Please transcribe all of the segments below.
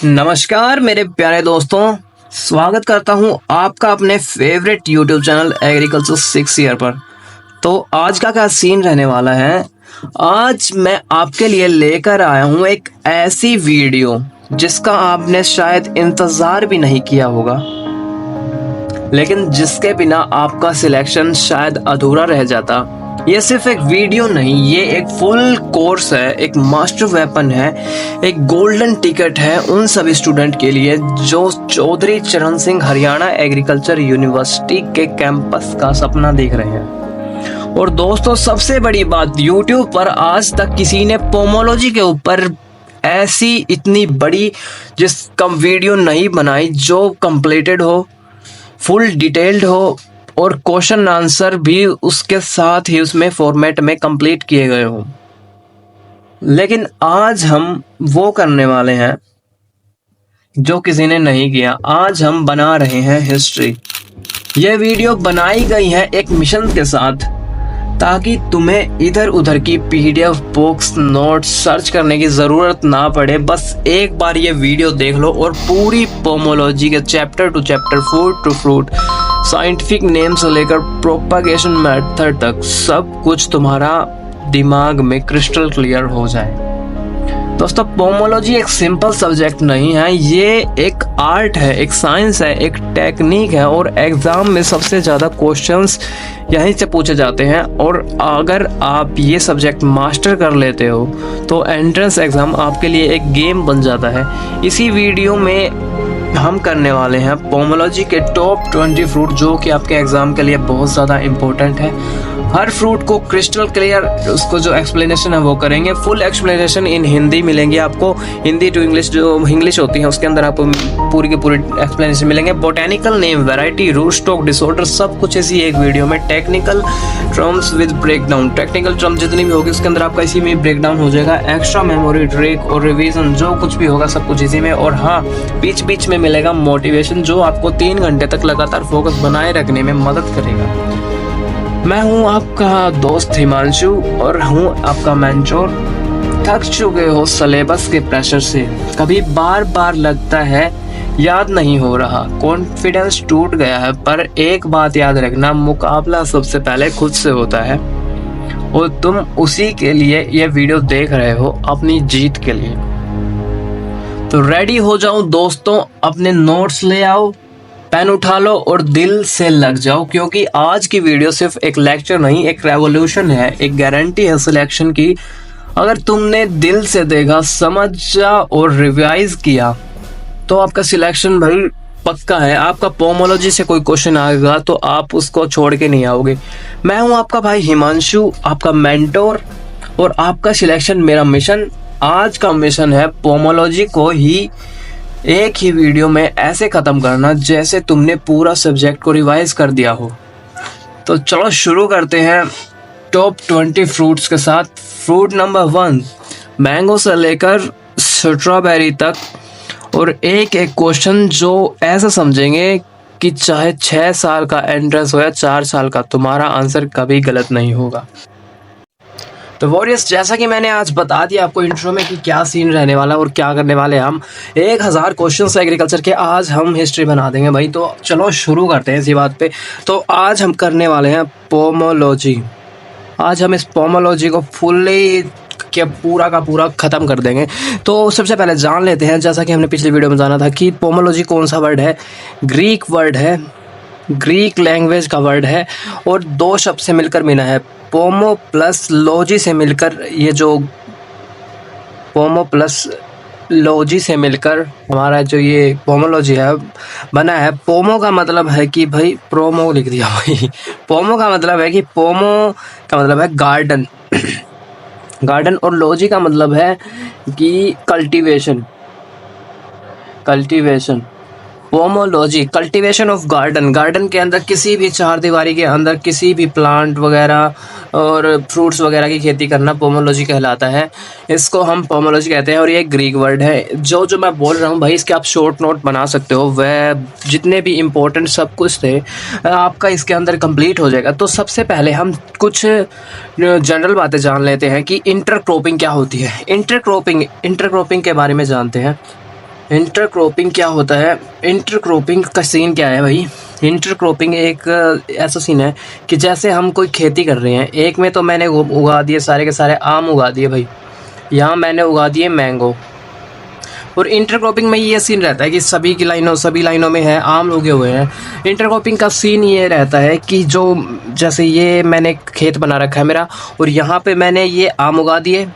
नमस्कार मेरे प्यारे दोस्तों, स्वागत करता हूं आपका अपने favourite YouTube channel agriculture 6 year पर। तो आज का क्या सीन रहने वाला है। आज मैं आपके लिए लेकर आया हूं एक ऐसी वीडियो जिसका आपने शायद इंतज़ार भी नहीं किया होगा, लेकिन जिसके बिना आपका सिलेक्शन शायद अधूरा रह जाता। ये सिर्फ एक वीडियो नहीं, ये एक फुल कोर्स है, एक मास्टर वेपन है, एक गोल्डन टिकट है उन सभी स्टूडेंट के लिए जो चौधरी चरण सिंह हरियाणा एग्रीकल्चर यूनिवर्सिटी के कैंपस का सपना देख रहे हैं। और दोस्तों, सबसे बड़ी बात, यूट्यूब पर आज तक किसी ने पोमोलॉजी के ऊपर ऐसी इतनी बड़ी जिसका वीडियो नहीं बनाई जो कंप्लीटेड हो, फुल डिटेल्ड हो और क्वेश्चन आंसर भी उसके साथ ही उसमें फॉर्मेट में कंप्लीट किए गए हों। लेकिन आज हम वो करने वाले हैं जो किसी ने नहीं किया। आज हम बना रहे हैं हिस्ट्री। यह वीडियो बनाई गई है एक मिशन के साथ, ताकि तुम्हें इधर उधर की पीडीएफ बुक्स नोट्स सर्च करने की ज़रूरत ना पड़े। बस एक बार ये वीडियो देख लो और पूरी पोमोलॉजी के chapter to chapter, fruit to fruit, scientific name से लेकर प्रोपागेशन मेथड तक सब कुछ तुम्हारा दिमाग में क्रिस्टल क्लियर हो जाए। दोस्तों, पोमोलॉजी एक सिंपल सब्जेक्ट नहीं है, ये एक आर्ट है, एक साइंस है, एक टेक्निक है और एग्ज़ाम में सबसे ज़्यादा क्वेश्चंस यहीं से पूछे जाते हैं। और अगर आप ये सब्जेक्ट मास्टर कर लेते हो तो एंट्रेंस एग्ज़ाम आपके लिए एक गेम बन जाता है। इसी वीडियो में हम करने वाले हैं पोमोलॉजी के टॉप 20 फ्रूट, जो कि आपके एग्ज़ाम के लिए बहुत ज़्यादा इम्पोर्टेंट है। हर फ्रूट को क्रिस्टल क्लियर उसको जो एक्सप्लेनेशन है वो करेंगे। फुल एक्सप्लेनेशन इन हिंदी मिलेंगी आपको, हिंदी टू इंग्लिश जो इंग्लिश होती है उसके अंदर आपको पूरी की पूरी एक्सप्लेनेशन मिलेंगे। Botanical name, variety, root stock disorder, सब कुछ इसी एक वीडियो में। Technical terms with breakdown, technical term जितनी भी होगी उसके अंदर आपका इसी में ब्रेकडाउन हो जाएगा। एक्स्ट्रा मेमोरी, ट्रिक और रिवीजन, जो कुछ भी होगा सब कुछ इसी में। और हाँ, बीच बीच में मिलेगा मोटिवेशन जो आपको 3 घंटे तक लगातार फोकस बनाए रखने में मदद करेगा। मैं हूं आपका दोस्त हिमांशु और हूं आपका मेंटोर। थक चुके हो सिलेबस के प्रेशर से, कभी बार बार लगता है याद नहीं हो रहा, कॉन्फिडेंस टूट गया है, पर एक बात याद रखना, मुकाबला सबसे पहले खुद से होता है और तुम उसी के लिए ये वीडियो देख रहे हो, अपनी जीत के लिए। तो रेडी हो जाओ दोस्तों, अपने नोट्स ले आओ, पेन उठा लो और दिल से लग जाओ, क्योंकि आज की वीडियो सिर्फ एक लेक्चर नहीं, एक रेवोल्यूशन है, एक गारंटी है सिलेक्शन की। अगर तुमने दिल से देखा, समझा और रिवाइज किया तो आपका सिलेक्शन भाई पक्का है। आपका पोमोलॉजी से कोई क्वेश्चन आएगा तो आप उसको छोड़ के नहीं आओगे। मैं हूं आपका भाई हिमांशु, आपका मेंटोर, और आपका सिलेक्शन मेरा मिशन। आज का मिशन है पोमोलॉजी को ही एक ही वीडियो में ऐसे ख़त्म करना जैसे तुमने पूरा सब्जेक्ट को रिवाइज कर दिया हो। तो चलो शुरू करते हैं टॉप 20 फ्रूट्स के साथ। फ्रूट नंबर 1, मैंगो से लेकर स्ट्रॉबेरी तक, और एक एक क्वेश्चन जो ऐसा समझेंगे कि चाहे 6 साल का एंट्रेंस हो या 4 साल का, तुम्हारा आंसर कभी गलत नहीं होगा। तो वॉरियर्स, जैसा कि मैंने आज बता दिया आपको इंट्रो में कि क्या सीन रहने वाला और क्या करने वाले हम 1000 क्वेश्चंस एग्रीकल्चर के आज हम हिस्ट्री बना देंगे भाई। तो चलो शुरू करते हैं इसी बात पे। तो आज हम करने वाले हैं पोमोलॉजी। आज हम इस पोमोलॉजी को फुल्ली के पूरा का पूरा ख़त्म कर देंगे। तो सबसे पहले जान लेते हैं, जैसा कि हमने पिछली वीडियो में जाना था, कि पोमोलॉजी कौन सा वर्ड है। ग्रीक वर्ड है, ग्रीक लैंग्वेज का वर्ड है और 2 शब्द से मिलकर बना है। पोमो प्लस लॉजी से मिलकर, ये जो पोमो प्लस लॉजी से मिलकर हमारा जो ये पोमोलॉजी है बना है। पोमो का मतलब है कि भाई, प्रोमो लिख दिया भाई। पोमो का मतलब है कि, पोमो का मतलब है गार्डन गार्डन, और लॉजी का मतलब है कि cultivation. Pomology, cultivation of garden. Garden के अंदर किसी भी चार दीवारी के अंदर किसी भी प्लांट वगैरह और फ्रूट्स वगैरह की खेती करना पोमोलॉजी कहलाता है। इसको हम पोमोलॉजी कहते हैं और ये ग्रीक वर्ड है। जो मैं बोल रहा हूँ भाई, इसके आप शॉर्ट नोट बना सकते हो। वह जितने भी इम्पोर्टेंट सब कुछ थे आपका इसके अंदर कंप्लीट हो जाएगा। तो सबसे पहले हम कुछ जनरल बातें जान लेते हैं कि इंटरक्रॉपिंग क्या होती है। इंटरक्रॉपिंग के बारे में जानते हैं। इंटरक्रॉपिंग क्या होता है? इंटरक्रॉपिंग का सीन क्या है भाई? इंटरक्रॉपिंग एक ऐसा सीन है कि जैसे हम कोई खेती कर रहे हैं, एक में तो मैंने उगा दिए सारे के सारे आम उगा दिए भाई, यहाँ मैंने उगा दिए मैंगो। और इंटरक्रॉपिंग में ये सीन रहता है कि सभी लाइनों में है आम उगे हुए हैं। इंटरक्रॉपिंग का सीन ये रहता है कि जो जैसे ये मैंने खेत बना रखा है मेरा, और यहाँ पे मैंने ये आम उगा दिए,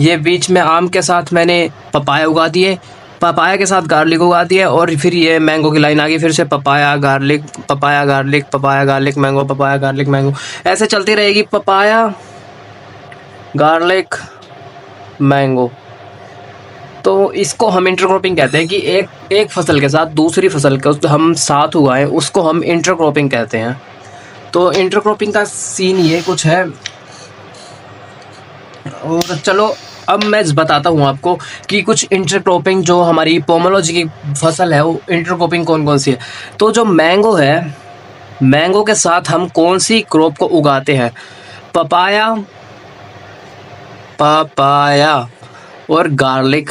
ये बीच में आम के साथ मैंने पपाया उगा दिए, पपाया के साथ गार्लिक उगा दिया, और फिर ये मैंगो की लाइन आ गई, फिर से papaya garlic, papaya garlic, papaya garlic mango, papaya garlic mango, ऐसे चलती रहेगी, पपाया गार्लिक मैंगो। तो इसको हम इंटरक्रॉपिंग कहते हैं कि एक फसल के साथ दूसरी फसल को हम साथ उगाएं, उसको हम इंटरक्रॉपिंग कहते हैं। तो इंटरक्रॉपिंग का सीन ये कुछ है। और चलो अब मैं बताता हूँ आपको कि कुछ इंटरक्रॉपिंग जो हमारी पोमोलॉजी की फसल है वो इंटरक्रॉपिंग कौन कौन सी है। तो जो मैंगो है, मैंगो के साथ हम कौन सी क्रॉप को उगाते हैं? पपाया, पपाया और गार्लिक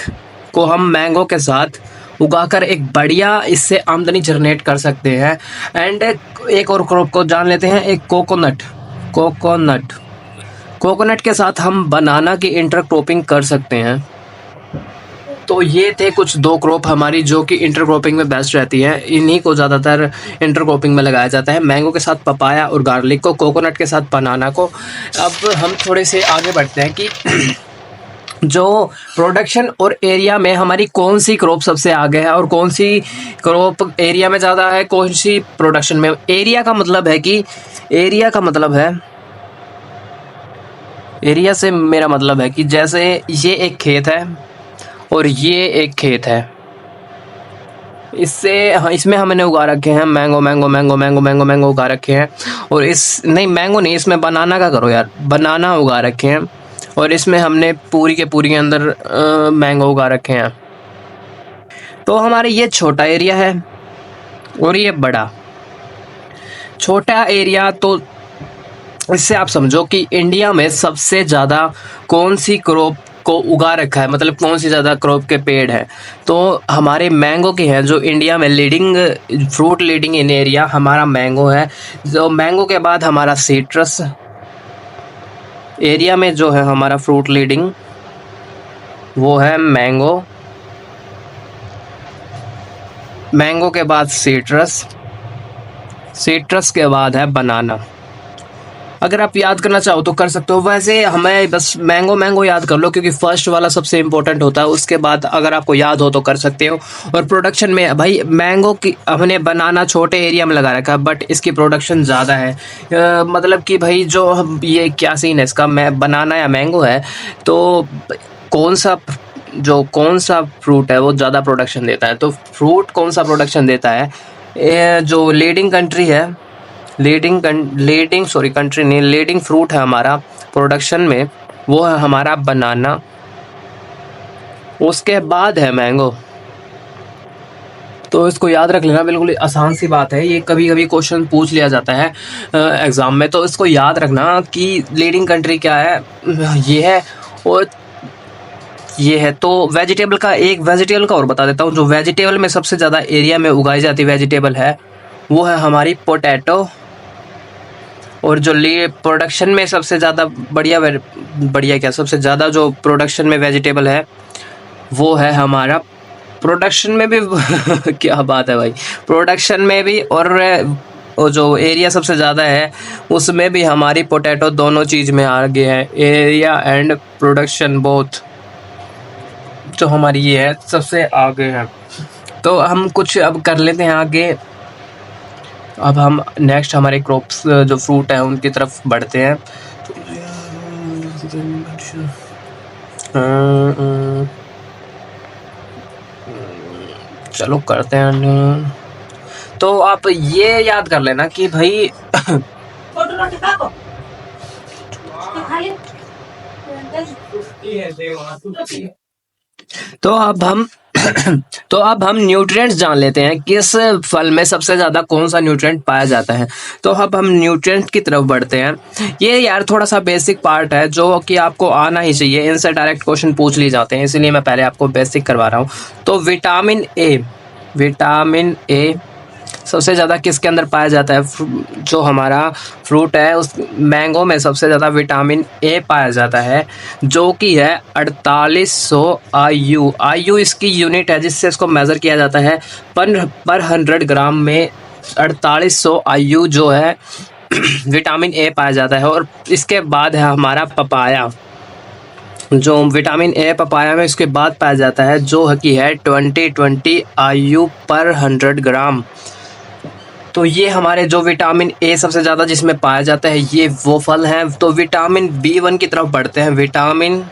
को हम मैंगो के साथ उगाकर एक बढ़िया इससे आमदनी जनरेट कर सकते हैं। एंड एक और क्रॉप को जान लेते हैं, एक कोकोनट, कोकोनट, कोकोनट के साथ हम बनाना की इंटरक्रॉपिंग कर सकते हैं। तो ये थे कुछ दो क्रॉप हमारी जो कि इंटरक्रॉपिंग में बेस्ट रहती है, इन्हीं को ज़्यादातर इंटरक्रॉपिंग में लगाया जाता है, मैंगो के साथ पपाया और गार्लिक को, कोकोनट के साथ बनाना को। अब हम थोड़े से आगे बढ़ते हैं कि जो प्रोडक्शन और एरिया में हमारी कौन सी क्रॉप सबसे आगे है और कौन सी क्रॉप एरिया में ज़्यादा है, कौन सी प्रोडक्शन में। एरिया का मतलब है कि एरिया का मतलब है, एरिया से मेरा मतलब है कि जैसे ये एक खेत है और ये एक खेत है, इसमें हमने उगा रखे हैं mango, mango mango mango mango mango उगा रखे हैं। और नहीं मैंगो नहीं, इसमें बनाना का करो यार, बनाना उगा रखे हैं। और इसमें हमने पूरी के पूरी के अंदर मैंगो उगा रखे हैं। तो हमारे ये छोटा एरिया है और ये बड़ा। छोटा एरिया तो इससे आप समझो कि इंडिया में सबसे ज़्यादा कौन सी क्रॉप को उगा रखा है, मतलब कौन सी ज़्यादा क्रॉप के पेड़ हैं, तो हमारे मैंगो के हैं। जो इंडिया में leading fruit leading in area हमारा मैंगो है। जो मैंगो के बाद हमारा सिट्रस एरिया में जो है हमारा फ्रूट लीडिंग वो है मैंगो, मैंगो के बाद सिट्रस, सिट्रस के बाद है बनाना। अगर आप याद करना चाहो तो कर सकते हो, वैसे हमें बस मैंगो मैंगो याद कर लो क्योंकि फर्स्ट वाला सबसे इम्पोर्टेंट होता है, उसके बाद अगर आपको याद हो तो कर सकते हो। और प्रोडक्शन में भाई मैंगो की हमने बनाना छोटे एरिया में लगा रखा है बट इसकी प्रोडक्शन ज़्यादा है। मतलब कि भाई जो ये क्या सीन है इसका, मैं बनाना या मैंगो है तो कौन सा फ्रूट है वो ज़्यादा प्रोडक्शन देता है। तो फ्रूट कौन सा प्रोडक्शन देता है, जो लीडिंग कंट्री है, लीडिंग फ्रूट है हमारा प्रोडक्शन में, वो है हमारा बनाना, उसके बाद है मैंगो। तो इसको याद रख लेना, बिल्कुल आसान सी बात है, ये कभी कभी क्वेश्चन पूछ लिया जाता है एग्ज़ाम में। तो इसको याद रखना कि लीडिंग कंट्री क्या है, ये है और ये है। तो एक वेजिटेबल का और बता देता हूँ, जो वेजिटेबल में सबसे ज़्यादा एरिया में उगाई जाती वेजिटेबल है वो है हमारी पोटैटो। और जो प्रोडक्शन में सबसे ज़्यादा सबसे ज़्यादा जो प्रोडक्शन में वेजिटेबल है वो है हमारा, प्रोडक्शन में भी क्या बात है भाई, प्रोडक्शन में भी और जो एरिया सबसे ज़्यादा है उसमें भी हमारी पोटैटो दोनों चीज़ में आगे है, एरिया एंड प्रोडक्शन बोथ जो हमारी ये है सबसे आगे है। तो हम कुछ अब कर लेते हैं आगे। अब हम नेक्स्ट हमारे क्रॉप्स जो फ्रूट है उनकी तरफ बढ़ते हैं। चलो करते हैं। तो आप ये याद कर लेना कि भाई तो अब हम तो अब हम न्यूट्रिएंट्स जान लेते हैं किस फल में सबसे ज़्यादा कौन सा न्यूट्रिएंट पाया जाता है। तो अब हम न्यूट्रिएंट की तरफ बढ़ते हैं। ये यार थोड़ा सा बेसिक पार्ट है जो कि आपको आना ही चाहिए, इनसे डायरेक्ट क्वेश्चन पूछ लिए जाते हैं, इसलिए मैं पहले आपको बेसिक करवा रहा हूँ। तो विटामिन ए सबसे ज़्यादा किसके अंदर पाया जाता है? जो हमारा फ्रूट है उस मैंगो में सबसे ज़्यादा विटामिन ए पाया जाता है, जो कि है 4800 IU। IU इसकी यूनिट है जिससे इसको मेज़र किया जाता है। पर 100 ग्राम में 4800 IU जो है विटामिन ए पाया जाता है। और इसके बाद है हमारा पपाया, जो विटामिन ए पपाया में इसके बाद पाया जाता है, जो कि है 2020 IU पर 100 ग्राम। तो ये हमारे जो विटामिन ए सबसे ज़्यादा जिसमें पाया जाता है ये वो फल हैं। तो विटामिन B1 की तरफ बढ़ते हैं। विटामिन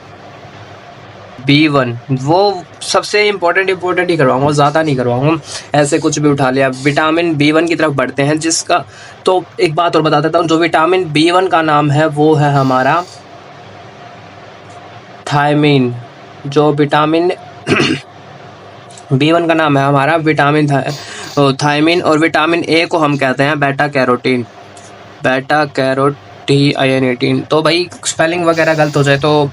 B1 वो सबसे इम्पोर्टेंट ही करवाऊँगा, ज़्यादा नहीं करवाऊँगा, ऐसे कुछ भी उठा लिया। विटामिन B1 की तरफ बढ़ते हैं, जिसका तो एक बात और बता देता हूँ, जो विटामिन B1 का नाम है वो है हमारा थायमीन। जो विटामिन B1 का नाम है हमारा विटामिन थायमीन। और विटामिन ए को हम कहते हैं बेटा कैरोटीन, IN18। तो भाई स्पेलिंग वगैरह गलत हो जाए तो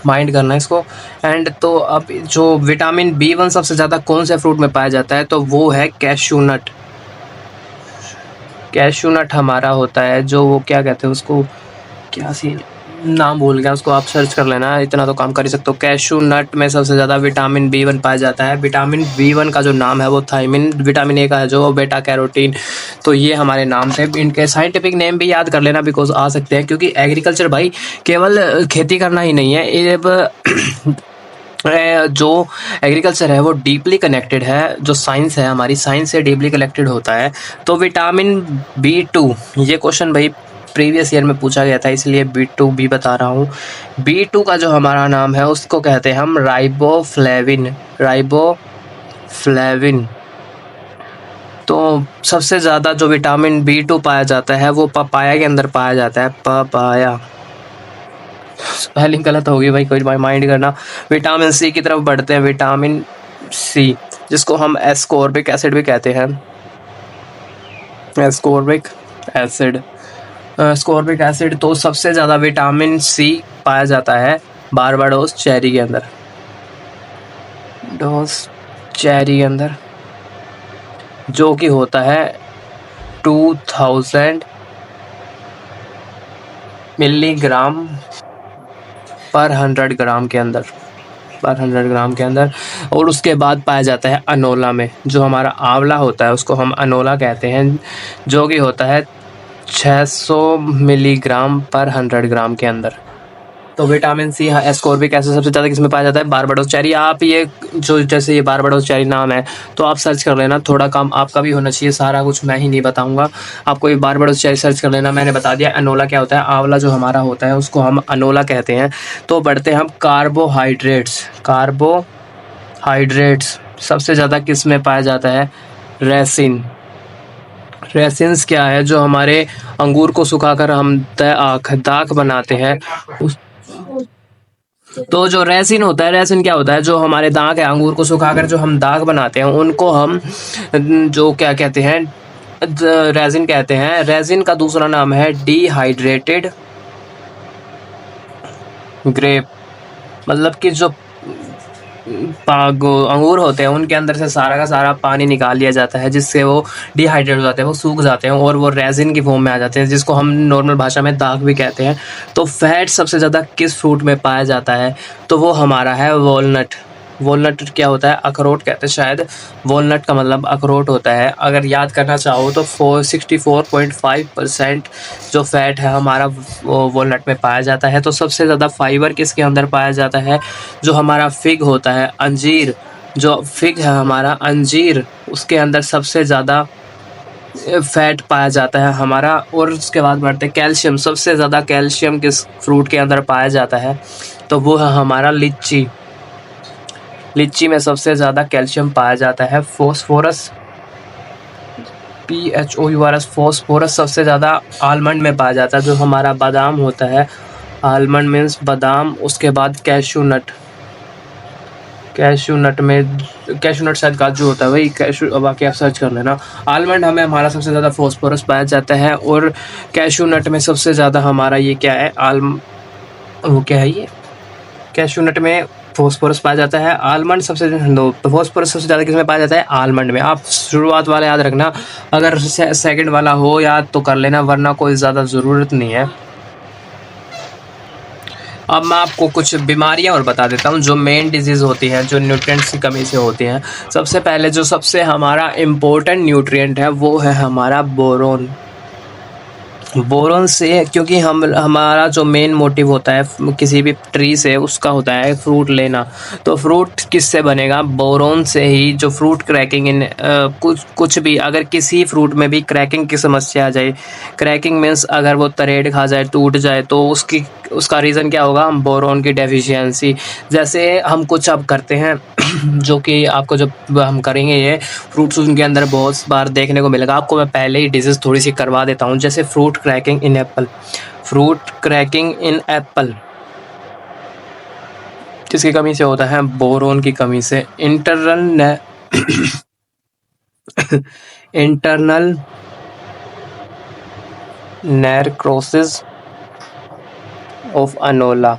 माइंड करना इसको। एंड तो अब जो विटामिन B1 सबसे ज़्यादा कौन से फ्रूट में पाया जाता है? तो वो है कैश्यू नट। कैश्यू नट हमारा होता है जो वो क्या कहते हैं उसको, क्या सी नाम भूल गया उसको, आप सर्च कर लेना, इतना तो काम कर ही सकते हो। कैश्यू नट में सबसे ज़्यादा विटामिन B1 पाया जाता है। विटामिन B1 का जो नाम है वो थायमीन। विटामिन ए का है जो बेटा कैरोटीन। तो ये हमारे नाम थे, इनके साइंटिफिक नेम भी याद कर लेना बिकॉज आ सकते हैं, क्योंकि एग्रीकल्चर भाई केवल खेती करना ही नहीं है, ये जो एग्रीकल्चर है वो डीपली कनेक्टेड है, जो साइंस है हमारी साइंस से डीपली कनेक्टेड होता है। तो विटामिन B2, ये क्वेश्चन भाई प्रीवियस ईयर में पूछा गया था, इसलिए B2 भी बता रहा हूँ। B2 का जो हमारा नाम है उसको कहते हैं हम राइबोफ्लेविन। तो सबसे ज़्यादा जो विटामिन B2 पाया जाता है वो पपाया के अंदर पाया जाता है। पपाया, स्पेलिंग गलत होगी भाई, कोई माइंड करना। विटामिन सी की तरफ बढ़ते हैं। विटामिन सी जिसको हम एस्कॉर्बिक एसिड भी कहते हैं। Ascorbic acid. तो सबसे ज़्यादा विटामिन सी पाया जाता है बारबाडोस चेरी के अंदर, जो कि होता है 2000 मिलीग्राम पर 100 ग्राम के अंदर। और उसके बाद पाया जाता है अनोला में, जो हमारा आंवला होता है उसको हम अनोला कहते हैं, जो कि होता है 600 मिलीग्राम पर 100 ग्राम के अंदर। तो विटामिन सी एस्कॉर्बिक एसिड सबसे ज़्यादा किसमें पाया जाता है? Barbados cherry. आप ये जो जैसे ये बारबाडोस चेरी नाम है तो आप सर्च कर लेना, थोड़ा काम आपका भी होना चाहिए, सारा कुछ मैं ही नहीं बताऊंगा आपको। ये बारबाडोस चेरी सर्च कर लेना, मैंने बता दिया। अनोला क्या होता है? आंवला जो हमारा होता है उसको हम अनोला कहते हैं। तो बढ़ते हैं हम कार्बोहाइड्रेट्स सबसे ज़्यादा किस में पाया जाता है? रेसिन्स क्या है? जो हमारे अंगूर को सुखाकर हम दाग बनाते हैं तो जो रेसिन होता है, रेसिन क्या होता है? जो हमारे दाग है, अंगूर को सुखाकर जो हम दाग बनाते हैं उनको हम जो क्या कहते हैं? रेसिन कहते हैं। रेसिन का दूसरा नाम है डिहाइड्रेटेड ग्रेप। मतलब कि जो अंगूर होते हैं उनके अंदर से सारा का सारा पानी निकाल लिया जाता है, जिससे वो डिहाइड्रेट हो जाते हैं, वो सूख जाते हैं और वो रेजिन की फॉर्म में आ जाते हैं, जिसको हम नॉर्मल भाषा में दाग भी कहते हैं। तो फैट सबसे ज़्यादा किस फ्रूट में पाया जाता है? तो वो हमारा है वॉलनट। वॉलनट क्या होता है? अखरोट कहते हैं शायद। वॉलनट का मतलब अखरोट होता है। अगर याद करना चाहो तो 64.5% जो फैट है हमारा वॉलनट में पाया जाता है। तो सबसे ज़्यादा फाइबर किसके अंदर पाया जाता है? जो हमारा फिग होता है, अंजीर, जो फिग है हमारा अंजीर, उसके अंदर सबसे ज़्यादा फैट पाया जाता है हमारा। और उसके बाद बढ़ते हैं कैल्शियम। सबसे ज़्यादा कैल्शियम किस फ्रूट के अंदर पाया जाता है? तो वो है हमारा लीची में सबसे ज़्यादा कैल्शियम पाया जाता है। फॉस्फोरस, PHOURS, फॉस्फोरस सबसे ज़्यादा आलमंड में पाया जाता है, जो हमारा बादाम होता है। आलमंड मीन्स बादाम। उसके बाद कैश्यू नट, कैशू नट में, कैशू नट शायद काजू होता है, वही कैशू, अब आके आप सर्च कर लेना। आलमंड हमें हमारा सबसे ज़्यादा फॉस्फोरस पाया जाता है, और कैशू नट में सबसे ज़्यादा हमारा ये क्या है, वो क्या है ये, कैशू नट में फॉस्फोरस पाया जाता है। आलमंड सबसे फॉस्फोरस सबसे ज़्यादा किसमें पाया जाता है, आलमंड में। आप शुरुआत वाला याद रखना, अगर सेकंड वाला हो याद तो कर लेना, वरना कोई ज़्यादा ज़रूरत नहीं है। अब मैं आपको कुछ बीमारियां और बता देता हूं जो मेन डिजीज़ होती हैं, जो न्यूट्रिएंट्स की कमी से होती हैं। सबसे पहले जो सबसे हमारा इम्पोर्टेंट न्यूट्रिएंट है वो है हमारा बोरोन। बोरोन से, क्योंकि हमारा जो मेन मोटिव होता है किसी भी ट्री से, उसका होता है फ्रूट लेना। तो फ्रूट किससे बनेगा, बोरोन से ही। जो फ्रूट क्रैकिंग इन कुछ भी, अगर किसी फ्रूट में भी क्रैकिंग की समस्या आ जाए, क्रैकिंग मीन्स अगर वो तरेड़ खा जाए, टूट जाए, तो उसका रीज़न क्या होगा, बोरोन की डेफिशिएंसी। जैसे हम कुछ अब करते हैं जो कि आपको जब हम करेंगे ये फ्रूट्स, उनके अंदर बहुत बार देखने को मिलेगा आपको। मैं पहले ही डिजीज़ थोड़ी सी करवा देता हूँ। जैसे फ्रूट क्रैकिंग इन एप्पल, फ्रूट क्रैकिंग इन एप्पल किसकी कमी से होता है, बोरोन की कमी से। इंटरनल नेक्रोसिस ऑफ अनोला,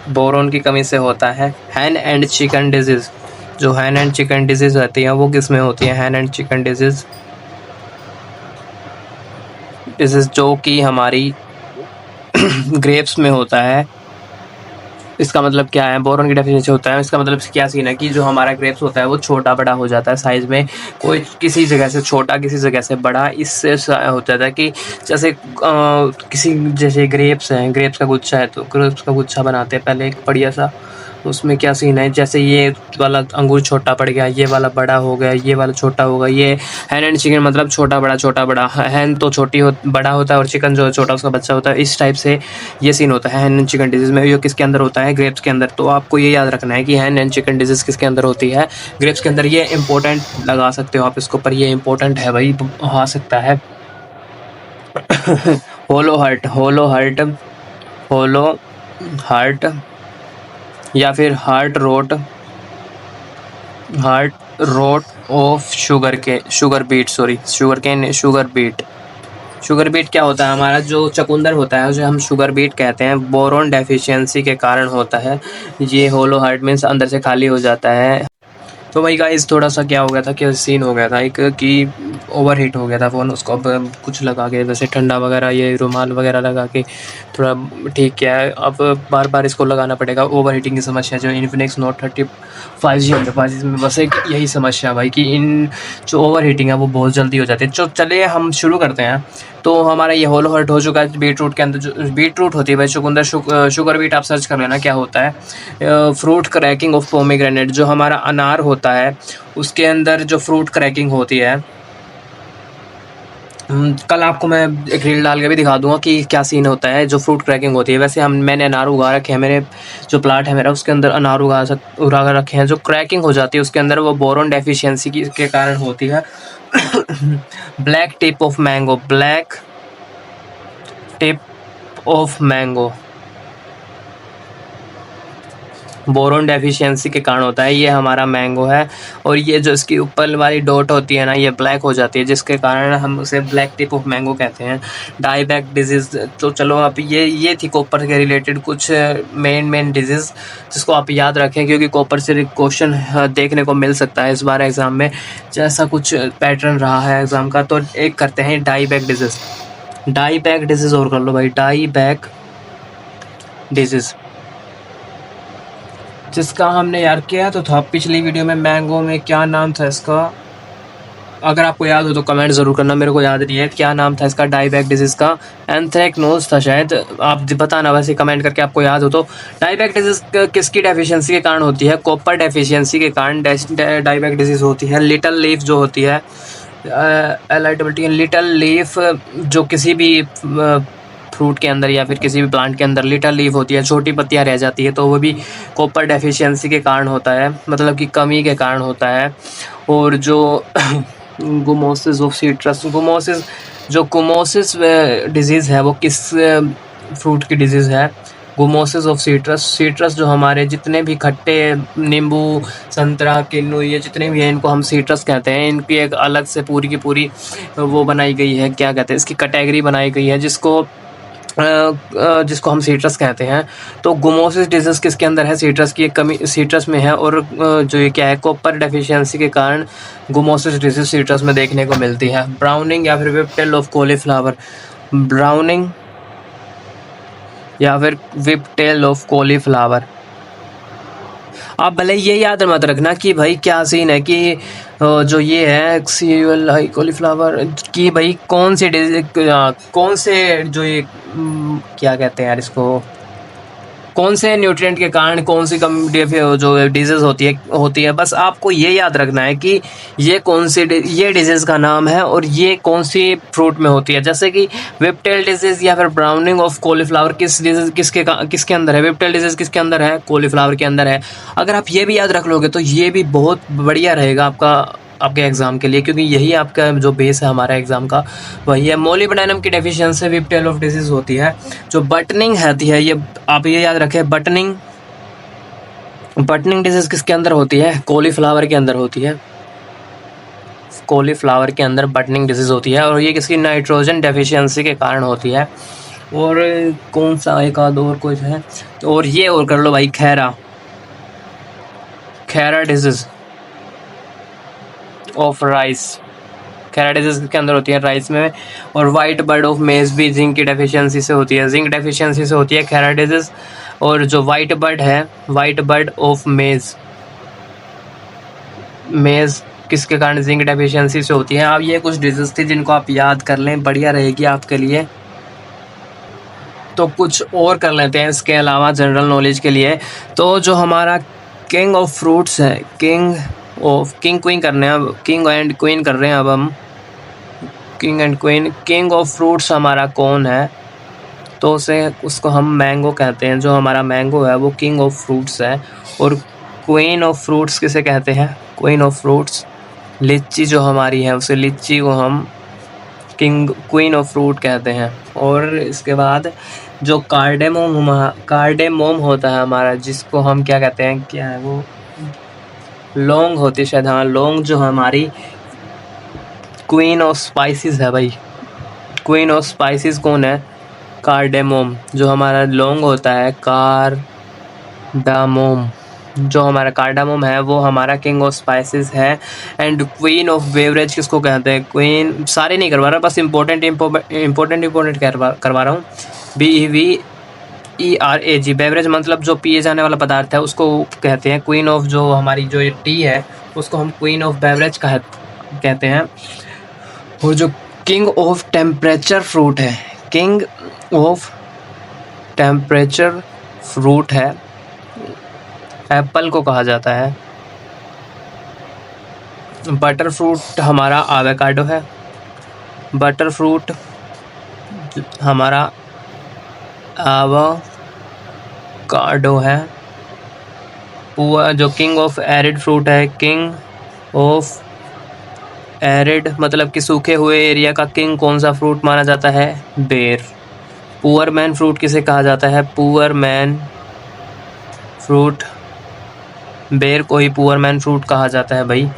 बोरोन की कमी से होता है। हैन एंड चिकन डिजीज़, जो हैन एंड चिकन डिजीज़ रहती हैं वो किस में होती है, हैन एंड चिकन डिजीज़ जो कि हमारी ग्रेप्स में होता है। इसका मतलब क्या है, बोरोन की डेफिनेशन होता है, इसका मतलब क्या सीन है कि जो हमारा ग्रेप्स होता है वो छोटा बड़ा हो जाता है साइज़ में, कोई किसी जगह से छोटा किसी जगह से बड़ा। इससे होता था कि जैसे किसी, जैसे ग्रेप्स हैं, ग्रेप्स का गुच्छा है, तो ग्रेप्स का गुच्छा बनाते हैं पहले एक बढ़िया सा। उसमें क्या सीन है, जैसे ये वाला अंगूर छोटा पड़ गया, ये वाला बड़ा हो गया, ये वाला छोटा होगा। ये हैन एंड चिकन मतलब छोटा बड़ा। हैन तो बड़ा होता है, और चिकन जो छोटा उसका बच्चा होता है। इस टाइप से ये सीन होता है हैन एंड चिकन डिजीज़ में। ये किसके अंदर होता है, ग्रेप्स के अंदर। तो आपको ये याद रखना है कि हैन एंड चिकन डिजीज़ किसके अंदर होती है, ग्रेप्स के अंदर। ये इंपॉर्टेंट लगा सकते हो आप इसको, पर ये इंपॉर्टेंट है भाई, आ सकता है। होलो हार्ट या फिर heart rot of sugar beet क्या होता है, हमारा जो चकुंदर होता है उसे हम शुगर बीट कहते हैं। बोरोन डेफिशिएंसी के कारण होता है ये। होलो हार्ट मीन्स अंदर से खाली हो जाता है। तो वही गाइस, थोड़ा सा क्या हो गया था कि सीन हो गया था एक कि ओवर हीट हो गया था फ़ोन। उसको अब कुछ लगा के, जैसे ठंडा वगैरह, ये रुमाल वगैरह लगा के थोड़ा ठीक किया है। अब बार बार इसको लगाना पड़ेगा। ओवर हीटिंग की समस्या जो इन्फिनिक्स नोट 35G एंटरप्राइज में बस एक यही समस्या भाई कि इन जो ओवर हीटिंग है वो बहुत जल्दी हो जाती है। तो चलिए हम शुरू करते हैं। तो हमारा ये होलो हार्ट हो चुका है। बीटरूट के अंदर जो बीटरूट होती है भाई, चुकंदर शुगर बीट, आप सर्च कर लेना क्या होता है। फ्रूट क्रैकिंग ऑफ पोमीग्रेनेट, जो हमारा अनार होता है उसके अंदर जो फ्रूट क्रैकिंग होती है। कल आपको मैं एक रील डाल के भी दिखा दूंगा कि क्या सीन होता है जो फ्रूट क्रैकिंग होती है। वैसे मैंने अनार उगा रखे हैं, मेरे जो प्लाट है मेरा उसके अंदर अनार उगा रखे हैं। जो क्रैकिंग हो जाती है उसके अंदर, वो बोरोन डेफिशिएंसी के कारण होती है। Black tip of mango boron deficiency के कारण होता है। ये हमारा मैंगो है, और ये जो इसकी ऊपर वाली डॉट होती है ना, ये ब्लैक हो जाती है, जिसके कारण हम उसे ब्लैक टिप ऑफ मैंगो कहते हैं। डाईबैक डिजीज़, तो चलो अब ये थी कॉपर के रिलेटेड कुछ मेन डिजीज़ जिसको आप याद रखें, क्योंकि कॉपर से क्वेश्चन देखने को मिल सकता है इस बार एग्ज़ाम में, जैसा कुछ पैटर्न रहा है एग्ज़ाम का। तो एक करते हैं डाईबैक डिजीज़ और कर लो भाई, डाईबैक डिजीज़, जिसका हमने यार किया तो था पिछली वीडियो में। मैंगो में क्या नाम था इसका, अगर आपको याद हो तो कमेंट ज़रूर करना, मेरे को याद नहीं है क्या नाम था इसका। डाईबैक डिजीज़ का एंथ्रेक्नोज था शायद, आप बताना वैसे कमेंट करके आपको याद हो तो। डाईबैक डिजीज़ किसकी डेफिशिएंसी के कारण होती है, कॉपर डेफिशिएंसी के कारण डाईबैक डिजीज़ होती है। लिटल लीफ जो होती है, लिटल लीफ, जो किसी भी फ्रूट के अंदर या फिर किसी भी प्लांट के अंदर लिटल लीफ होती है, छोटी पत्तियां रह जाती है, तो वो भी कॉपर डेफिशिएंसी के कारण होता है, मतलब कि कमी के कारण होता है। और जो गुमोसिस ऑफ सिट्रस, कुमोसिस डिजीज़ है वो किस फ्रूट की डिजीज़ है, गुमोसिस ऑफ सीट्रस। सीट्रस जो हमारे जितने भी खट्टे नींबू, संतरा, किन्नू, ये जितने भी हैं इनको हम सीट्रस कहते हैं। इनकी एक अलग से पूरी की पूरी वो बनाई गई है, क्या कहते हैं, इसकी कैटेगरी बनाई गई है जिसको हम सीट्रस कहते हैं। तो गुमोसिस डिजीज किसके अंदर है? सीट्रस की एक कमी सीट्रस में है, और जो ये क्या है, कॉपर डेफिशिएंसी के कारण गुमोसिस डिजीज सीट्रस में देखने को मिलती है। ब्राउनिंग या फिर whip tail of cauliflower. Browning या फिर व्हिप टेल ऑफ कॉलीफ्लावर। आप भले ये याद मत रखना कि भाई क्या सीन है कि जो ये है कॉलीफ्लावर की भाई कौन से जो ये क्या कहते हैं यार इसको, कौन से न्यूट्रिएंट के कारण कौन सी कम जो डिजीज होती है। बस आपको ये याद रखना है कि ये डिजीज का नाम है और ये कौन सी फ्रूट में होती है। जैसे कि व्हिप-टेल डिजीज या फिर ब्राउनिंग ऑफ कॉलीफ्लावर किसके अंदर है? व्हिप-टेल डिजीज किसके अंदर है? कॉलीफ्लावर के अंदर है। अगर आप ये भी याद रख लोगे तो ये भी बहुत बढ़िया रहेगा आपके एग्जाम के लिए, क्योंकि यही आपका जो बेस है हमारा एग्जाम का, वही है। मोलिब्डेनम की डेफिशिएंसी व्हिप-टेल ऑफ डिजीज होती है। जो बटनिंग होती है, ये आप ये याद रखें, बटनिंग डिजीज किसके अंदर होती है? कॉलीफ्लावर के अंदर होती है। कॉलीफ्लावर के अंदर बटनिंग डिजीज होती है, और ये किसकी? नाइट्रोजन डेफिशिएंसी के कारण होती है। और कौन सा एक आध और कुछ है, और ये और कर लो भाई, Khaira disease of rice. Khaira disease के अंदर होती है राइस में। और वाइट बर्ड ऑफ मेज भी जिंक की डेफिशिएंसी से होती है। जिंक डेफिशिएंसी से होती है खैरा डिजीज। और जो वाइट बर्ड है, वाइट बर्ड ऑफ मेज किसके कारण? जिंक डेफिशिएंसी से होती है। अब ये कुछ डिजीज थी जिनको आप याद कर लें, बढ़िया रहेगी आपके लिए। तो कुछ और कर लेते हैं इसके अलावा जनरल नॉलेज के लिए। तो जो हमारा किंग ऑफ फ्रूट्स है, किंग क्वीन करने हैं अब, किंग एंड क्वीन कर रहे हैं अब हम, king and queen. King of fruits हमारा कौन है? तो उसको हम मैंगो कहते हैं। जो हमारा मैंगो है वो किंग ऑफ फ्रूट्स है। और क्वीन ऑफ फ्रूट्स किसे कहते हैं? क्वीन ऑफ फ्रूट्स लीची जो हमारी है, उसे लीची को हम क्वीन ऑफ फ्रूट कहते हैं। और इसके बाद जो कार्डेमोम होता है हमारा, जिसको हम क्या कहते हैं, क्या है वो, लौंग होती है शायद, हाँ लौंग, जो हमारी क्वीन ऑफ स्पाइसेस है भाई। क्वीन ऑफ स्पाइसेस कौन है? कार्डेमोम। जो हमारा लौंग होता है, कार्डामोम, जो हमारा कार्डामोम है वो हमारा किंग ऑफ स्पाइसेस है। एंड क्वीन ऑफ बेवरेज किसको कहते हैं? क्वीन, सारे नहीं करवा रहा, बस इंपॉर्टेंट करवा रहा हूँ। BEVERAG, बेवरेज मतलब जो पिए जाने वाला पदार्थ है उसको कहते हैं क्वीन ऑफ। जो हमारी जो ये टी है उसको हम क्वीन ऑफ बेवरेज कहते हैं। और जो किंग ऑफ टेम्परेचर फ्रूट है, किंग ऑफ टेम्परेचर फ्रूट है, एप्पल को कहा जाता है। बटर फ्रूट हमारा एवोकाडो है। बटर फ्रूट हमारा एवोकाडो है। जो किंग ऑफ एरिड फ्रूट है, किंग ऑफ एरिड मतलब कि सूखे हुए एरिया का किंग कौन सा फ्रूट माना जाता है? बेर। पुअर मैन फ्रूट किसे कहा जाता है? पुअर मैन फ्रूट, बेर को ही पुअर मैन फ्रूट कहा जाता है भाई।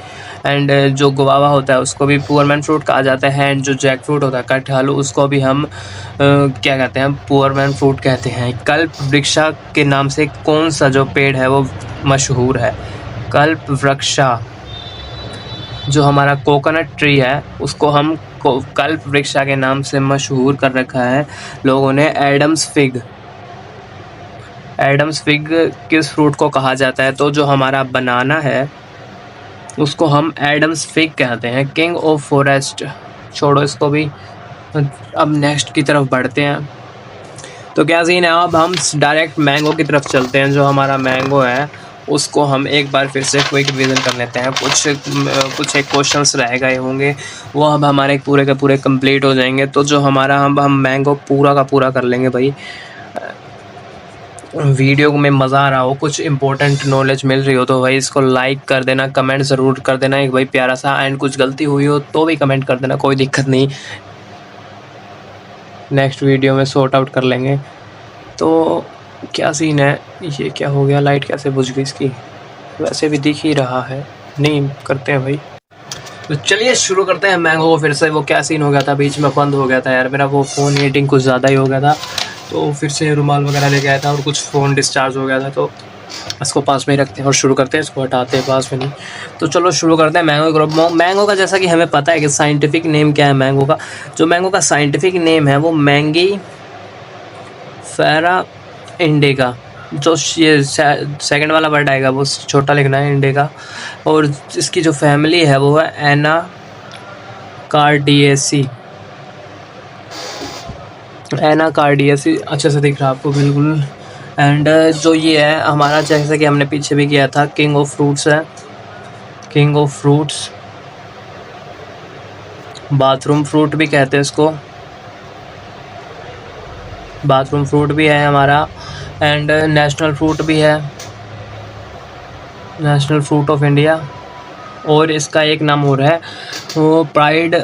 एंड जो गुआवा होता है उसको भी पुअर मैन फ्रूट कहा जाता है। एंड जो जैक फ्रूट होता है, कटहल, उसको भी हम क्या कहते हैं? पुअर मैन फ्रूट कहते हैं। कल्प वृक्षा के नाम से कौन सा जो पेड़ है वो मशहूर है? कल्प वृक्षा, जो हमारा कोकोनट ट्री है उसको हम कल्प वृक्षा के नाम से मशहूर कर रखा है लोगों ने। एडम्स फिग किस फ्रूट को कहा जाता है? तो जो हमारा बनाना है उसको हम एडम्स फिग कहते हैं। किंग ऑफ फॉरेस्ट, छोड़ो इसको भी, अब नेक्स्ट की तरफ बढ़ते हैं। तो क्या सीन है, अब हम डायरेक्ट मैंगो की तरफ चलते हैं। जो हमारा मैंगो है उसको हम एक बार फिर से क्विक रिवीजन कर लेते हैं। कुछ एक क्वेश्चंस रह गए होंगे, वो अब हमारे पूरे के पूरे कंप्लीट हो जाएंगे। तो जो हमारा हम मैंगो पूरा का पूरा कर लेंगे भाई। वीडियो में मज़ा आ रहा हो, कुछ इंपॉर्टेंट नॉलेज मिल रही हो तो भाई इसको लाइक कर देना, कमेंट ज़रूर कर देना एक भाई प्यारा सा। एंड कुछ गलती हुई हो तो भी कमेंट कर देना, कोई दिक्कत नहीं, नेक्स्ट वीडियो में सॉर्ट आउट कर लेंगे। तो क्या सीन है, ये क्या हो गया, लाइट कैसे बुझ गई इसकी? वैसे भी दिख ही रहा है। नहीं करते हैं भाई, तो चलिए शुरू करते हैं मैंगो को फिर से। वो क्या सीन हो गया था, बीच में बंद हो गया था यार मेरा वो फ़ोन, हीटिंग कुछ ज़्यादा ही हो गया था, तो फिर से रुमाल वगैरह लेके आया था और कुछ फ़ोन डिस्चार्ज हो गया था, तो इसको पास में ही रखते हैं और शुरू करते हैं। इसको हटाते हैं, पास में नहीं। तो चलो शुरू करते हैं मैंगो ग्रुप। मैंगो का जैसा कि हमें पता है कि साइंटिफिक नेम क्या है मैंगो का। जो मैंगो का साइंटिफिक नेम है वो मैंगी फेरा इंडिका। जो ये सेकंड वाला वर्ड आएगा वो छोटा लिखना है, इंडिका। और इसकी जो फैमिली है वो है एनाकार्डियेसी। एनाकार्डियेसी अच्छे से दिख रहा है आपको, बिल्कुल। एंड जो ये है हमारा, जैसे कि हमने पीछे भी किया था, किंग ऑफ फ्रूट्स है। King of fruits, bathroom fruit भी कहते हैं इसको, बाथरूम फ्रूट भी है हमारा। एंड नेशनल फ्रूट भी है, नेशनल फ्रूट ऑफ इंडिया। और इसका एक नाम और है, वो pride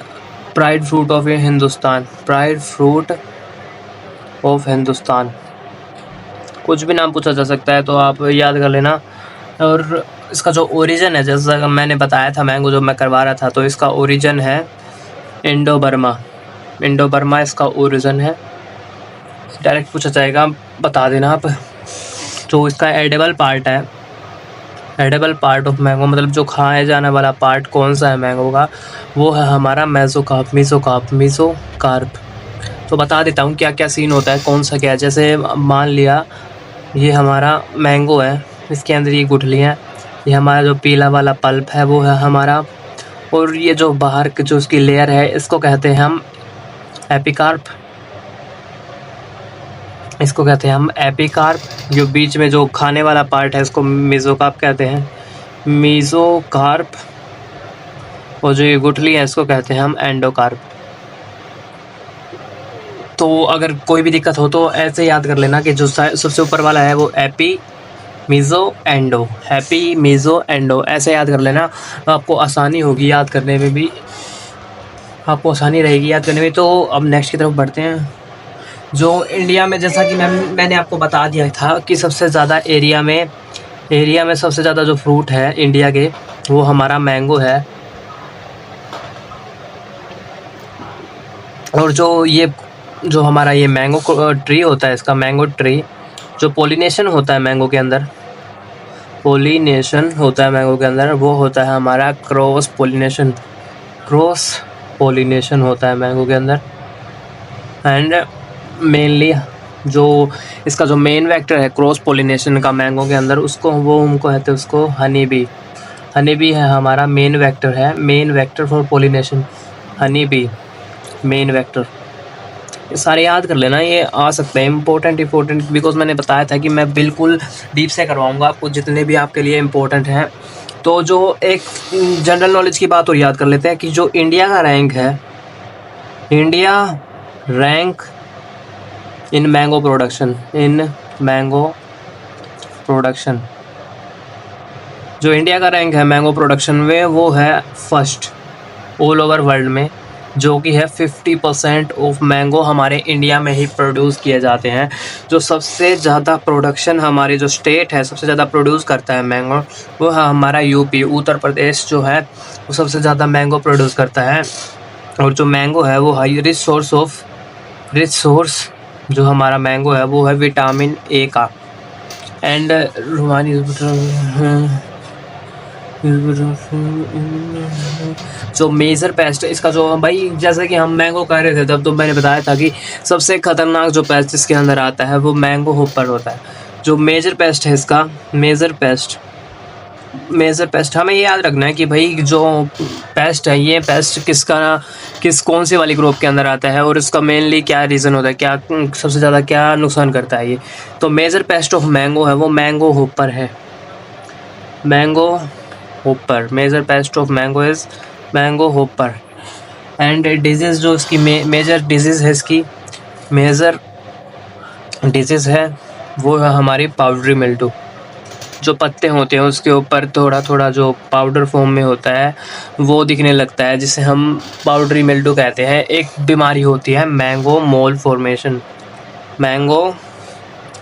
fruit of Hindustan, pride fruit of Hindustan. कुछ भी नाम पूछा जा सकता है, तो आप याद कर लेना। और इसका जो ओरिजिन है, जैसा मैंने बताया था मैंगो जो मैं करवा रहा था, तो इसका ओरिजिन है इंडो बर्मा। इंडो बर्मा इसका ओरिजिन है। डायरेक्ट पूछा जाएगा, बता देना आप। जो इसका एडिबल पार्ट है, एडिबल पार्ट ऑफ मैंगो, मतलब जो खाया जाने वाला पार्ट कौन सा है मैंगो का, वो है हमारा मीसोकार्प। तो बता देता हूँ क्या क्या सीन होता है, कौन सा क्या है। जैसे मान लिया ये हमारा मैंगो है, इसके अंदर ये गुठलियाँ, ये हमारा जो पीला वाला पल्प है वो है हमारा। और ये जो बाहर की जो उसकी लेयर है, इसको कहते हैं हम एपिकार्प। इसको कहते हैं हम एपिकार्प। जो बीच में जो खाने वाला पार्ट है इसको मीसोकार्प कहते हैं, मीसोकार्प। और जो ये गुठली है इसको कहते हैं हम एंडोकार्प। तो अगर कोई भी दिक्कत हो तो ऐसे याद कर लेना कि जो सबसे ऊपर वाला है वो epi meso endo, happy meso endo, ऐसे याद कर लेना। तो आपको आसानी होगी याद करने में भी, आपको आसानी रहेगी याद करने में। तो अब नेक्स्ट की तरफ बढ़ते हैं। जो इंडिया में, जैसा कि मैंने आपको बता दिया था कि सबसे ज़्यादा एरिया में सबसे ज़्यादा जो फ्रूट है इंडिया के, वो हमारा मैंगो है। और जो हमारा ये मैंगो ट्री होता है, इसका मैंगो ट्री, जो पोलिनेशन होता है मैंगो के अंदर, पोलिनेशन होता है मैंगो के अंदर, वो होता है हमारा क्रॉस पोलिनेशन होता है मैंगो के अंदर। एंड मेनली जो इसका जो मेन वेक्टर है क्रॉस पोलिनेशन का मैंगो के अंदर, उसको हमको कहते हैं उसको हनी बी है हमारा main vector for pollination, honey bee main vector. ये सारे याद कर लेना, ये आ सकते हैं इम्पोर्टेंट, बिकॉज मैंने बताया था कि मैं बिल्कुल डीप से करवाऊंगा आपको, जितने भी आपके लिए इम्पोर्टेंट हैं। तो जो एक जनरल नॉलेज की बात और याद कर लेते हैं कि जो इंडिया का रैंक है, India rank in mango production, जो इंडिया का रैंक है मैंगो प्रोडक्शन में, वो है फर्स्ट ऑल ओवर वर्ल्ड में, जो कि है 50% ऑफ मैंगो हमारे इंडिया में ही प्रोड्यूस किए जाते हैं। जो सबसे ज़्यादा प्रोडक्शन हमारे जो स्टेट है सबसे ज़्यादा प्रोड्यूस करता है मैंगो, वो है हमारा यूपी। उत्तर प्रदेश जो है वो सबसे ज़्यादा मैंगो प्रोड्यूस करता है। और जो मैंगो है वो रिच सोर्स जो हमारा मैंगो है वो है विटामिन ए का। एंड रुमानी जो मेजर पेस्ट इसका, जो भाई जैसे कि हम मैंगो कर रहे थे तब तो मैंने बताया था कि सबसे ख़तरनाक जो पेस्ट इसके अंदर आता है वो मैंगो होपर होता है। जो मेजर पेस्ट है इसका, मेजर पेस्ट हमें ये याद रखना है कि भाई जो पेस्ट है, ये पेस्ट कौन सी वाली ग्रुप के अंदर आता है और इसका मेनली क्या रीज़न होता है, क्या सबसे ज़्यादा क्या नुकसान करता है ये। तो मेजर पेस्ट ऑफ मैंगो है वो मैंगो होपर है, major pest of mango is mango hopper. And disease जो इसकी मेजर डिजीज़ है, इसकी मेजर डिजीज़ है वो है हमारी पाउडरी मिल्टू। जो पत्ते होते हैं उसके ऊपर थोड़ा थोड़ा जो पाउडर फॉर्म में होता है वो दिखने लगता है, जिसे हम पाउडरी मिल्टू कहते हैं। एक बीमारी होती है मैंगो मोल फॉर्मेशन, मैंगो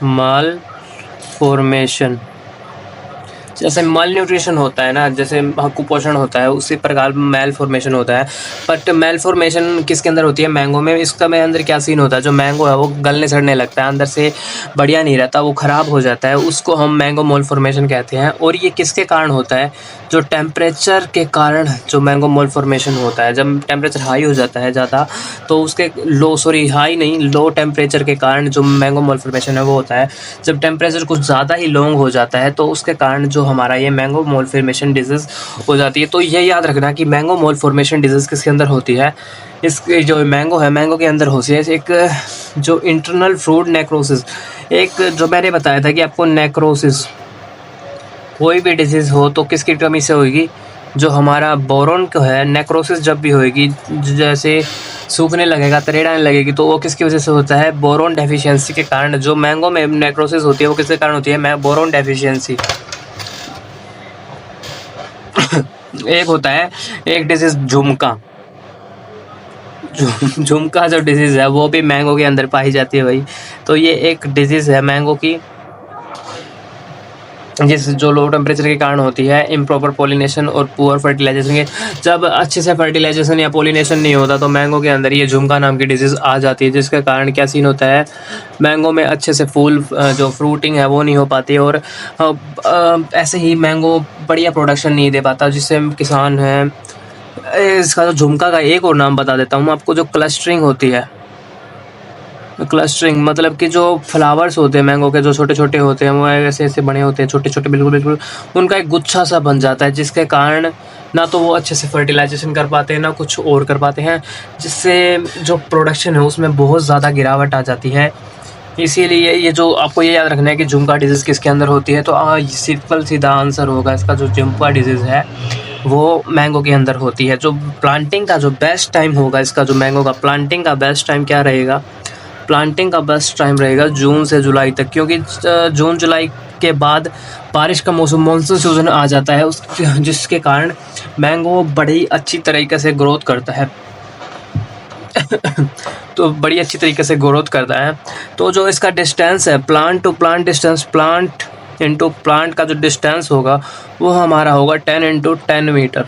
माल फॉर्मेशन, जैसे माल न्यूट्रिशन होता है ना, जैसे कुपोषण होता है, उसी प्रकार मेल फॉर्मेशन होता है। बट मेल फॉर्मेशन किसके अंदर होती है? मैंगो में। इसका में अंदर क्या सीन होता है? जो मैंगो है वो गलने सड़ने लगता है, अंदर से बढ़िया नहीं रहता, वो ख़राब हो जाता है, उसको हम मैंगो मोल फॉर्मेशन कहते हैं। और ये किसके कारण होता है? जो टेम्परेचर के कारण जो मैंगो मोल फॉर्मेशन होता है। जब टेम्परेचर हाई हो जाता है ज़्यादा, तो उसके लो टेम्परेचर के कारण जो मैंगो मोल फॉर्मेशन है वो होता है। जब टेम्परेचर कुछ ज़्यादा ही लॉन्ग हो जाता है तो उसके कारण जो हमारा ये मैंगो मोल फॉर्मेशन डिजीज़ हो जाती है। तो ये याद रखना कि मैंगो मोल फॉर्मेशन डिजीज़ किसके अंदर होती है? इसके जो मैंगो है, मैंगो के अंदर होती है एक जो इंटरनल फ्रूट नेक्रोसिस। एक जो मैंने बताया था कि आपको नेक्रोसिस, कोई भी डिजीज़ हो तो किसकी कमी से होगी? जो हमारा बोरोन को है, नेक्रोसिस जब भी होएगी, जैसे सूखने लगेगा, तरेड़ आने लगेगी, तो वो किसकी वजह से होता है? बोरोन डेफिशिएंसी के कारण। जो मैंगो में नेक्रोसिस होती है वो किसके कारण होती है? Boron deficiency. एक होता है एक डिजीज़ झुमका। झुमका जो डिजीज़ है वो भी मैंगो के अंदर पाई जाती है भाई। तो ये एक डिजीज़ है मैंगो की, जो लो टेम्परेचर के कारण होती है। इम्प्रॉपर पोलिनेशन और पुअर फर्टिलाइजेशन के, जब अच्छे से फर्टिलाइजेशन या पोलिनेशन नहीं होता तो मैंगो के अंदर ये झुमका नाम की डिजीज़ आ जाती है, जिसके कारण क्या सीन होता है? मैंगो में अच्छे से फूल जो फ्रूटिंग है वो नहीं हो पाती, और ऐसे ही मैंगो बढ़िया प्रोडक्शन नहीं दे पाता, जिससे किसान हैं। इसका जो झुमका का एक और नाम बता देता हूँ मैं आपको, जो क्लस्टरिंग होती है। क्लस्टरिंग मतलब कि जो फ्लावर्स होते हैं मैंगो के, जो छोटे छोटे होते हैं, वो ऐसे ऐसे बने होते हैं, छोटे छोटे, बिल्कुल बिल्कुल उनका एक गुच्छा सा बन जाता है, जिसके कारण ना तो वो अच्छे से फर्टिलाइजेशन कर पाते हैं, ना कुछ और कर पाते हैं, जिससे जो प्रोडक्शन है उसमें बहुत ज़्यादा गिरावट आ जाती है। इसीलिए ये जो आपको ये याद रखना है कि झुमका डिजीज़ किसके अंदर होती है। तो सिंपल सीधा आंसर होगा इसका, जो झुमका डिजीज़ है वो मैंगो के अंदर होती है। जो प्लांटिंग का जो बेस्ट टाइम होगा इसका, जो मैंगो का प्लांटिंग का बेस्ट टाइम क्या रहेगा? प्लांटिंग का बेस्ट टाइम रहेगा जून से जुलाई तक, क्योंकि जून जुलाई के बाद बारिश का मौसम, मानसून सीजन आ जाता है, जिसके कारण मैंगो बड़ी अच्छी तरीके से ग्रोथ करता है। तो बड़ी अच्छी तरीके से ग्रोथ करता है। तो जो इसका डिस्टेंस है, plant to plant distance, plant into plant का जो डिस्टेंस होगा वो हमारा होगा 10 × 10 मीटर।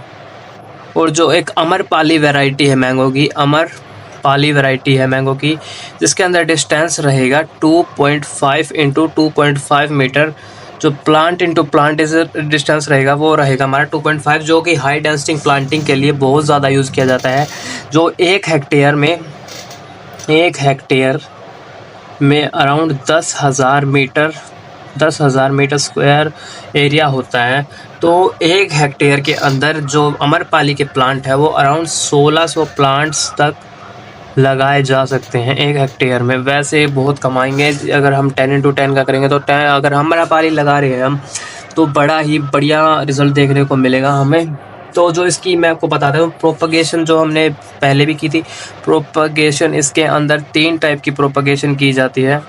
और जो एक अमरपाली वैरायटी है मैंगो की, अमरपाली वैरायटी है मैंगो की, जिसके अंदर डिस्टेंस रहेगा 2.5 × 2.5 मीटर। जो प्लांट इनटू प्लांट डिस्टेंस रहेगा वो रहेगा हमारा 2.5, जो कि हाई डेंसिटी प्लांटिंग के लिए बहुत ज़्यादा यूज़ किया जाता है। जो एक हेक्टेयर में अराउंड 10,000 मीटर स्क्वायर एरिया होता है। तो एक हेक्टेयर के अंदर जो अमरपाली के प्लांट है वो अराउंड 1600 प्लांट्स तक लगाए जा सकते हैं एक हेक्टेयर में। वैसे बहुत कमाएंगे अगर हम 10 × 10 का करेंगे, तो अगर हम अमरपाली लगा रहे हैं हम, तो बड़ा ही बढ़िया रिजल्ट देखने को मिलेगा हमें। तो जो इसकी मैं आपको बताता हूँ प्रोपगेशन, जो हमने पहले भी की थी प्रोपगेशन, इसके अंदर 3 टाइप की प्रोपगेशन की जाती है।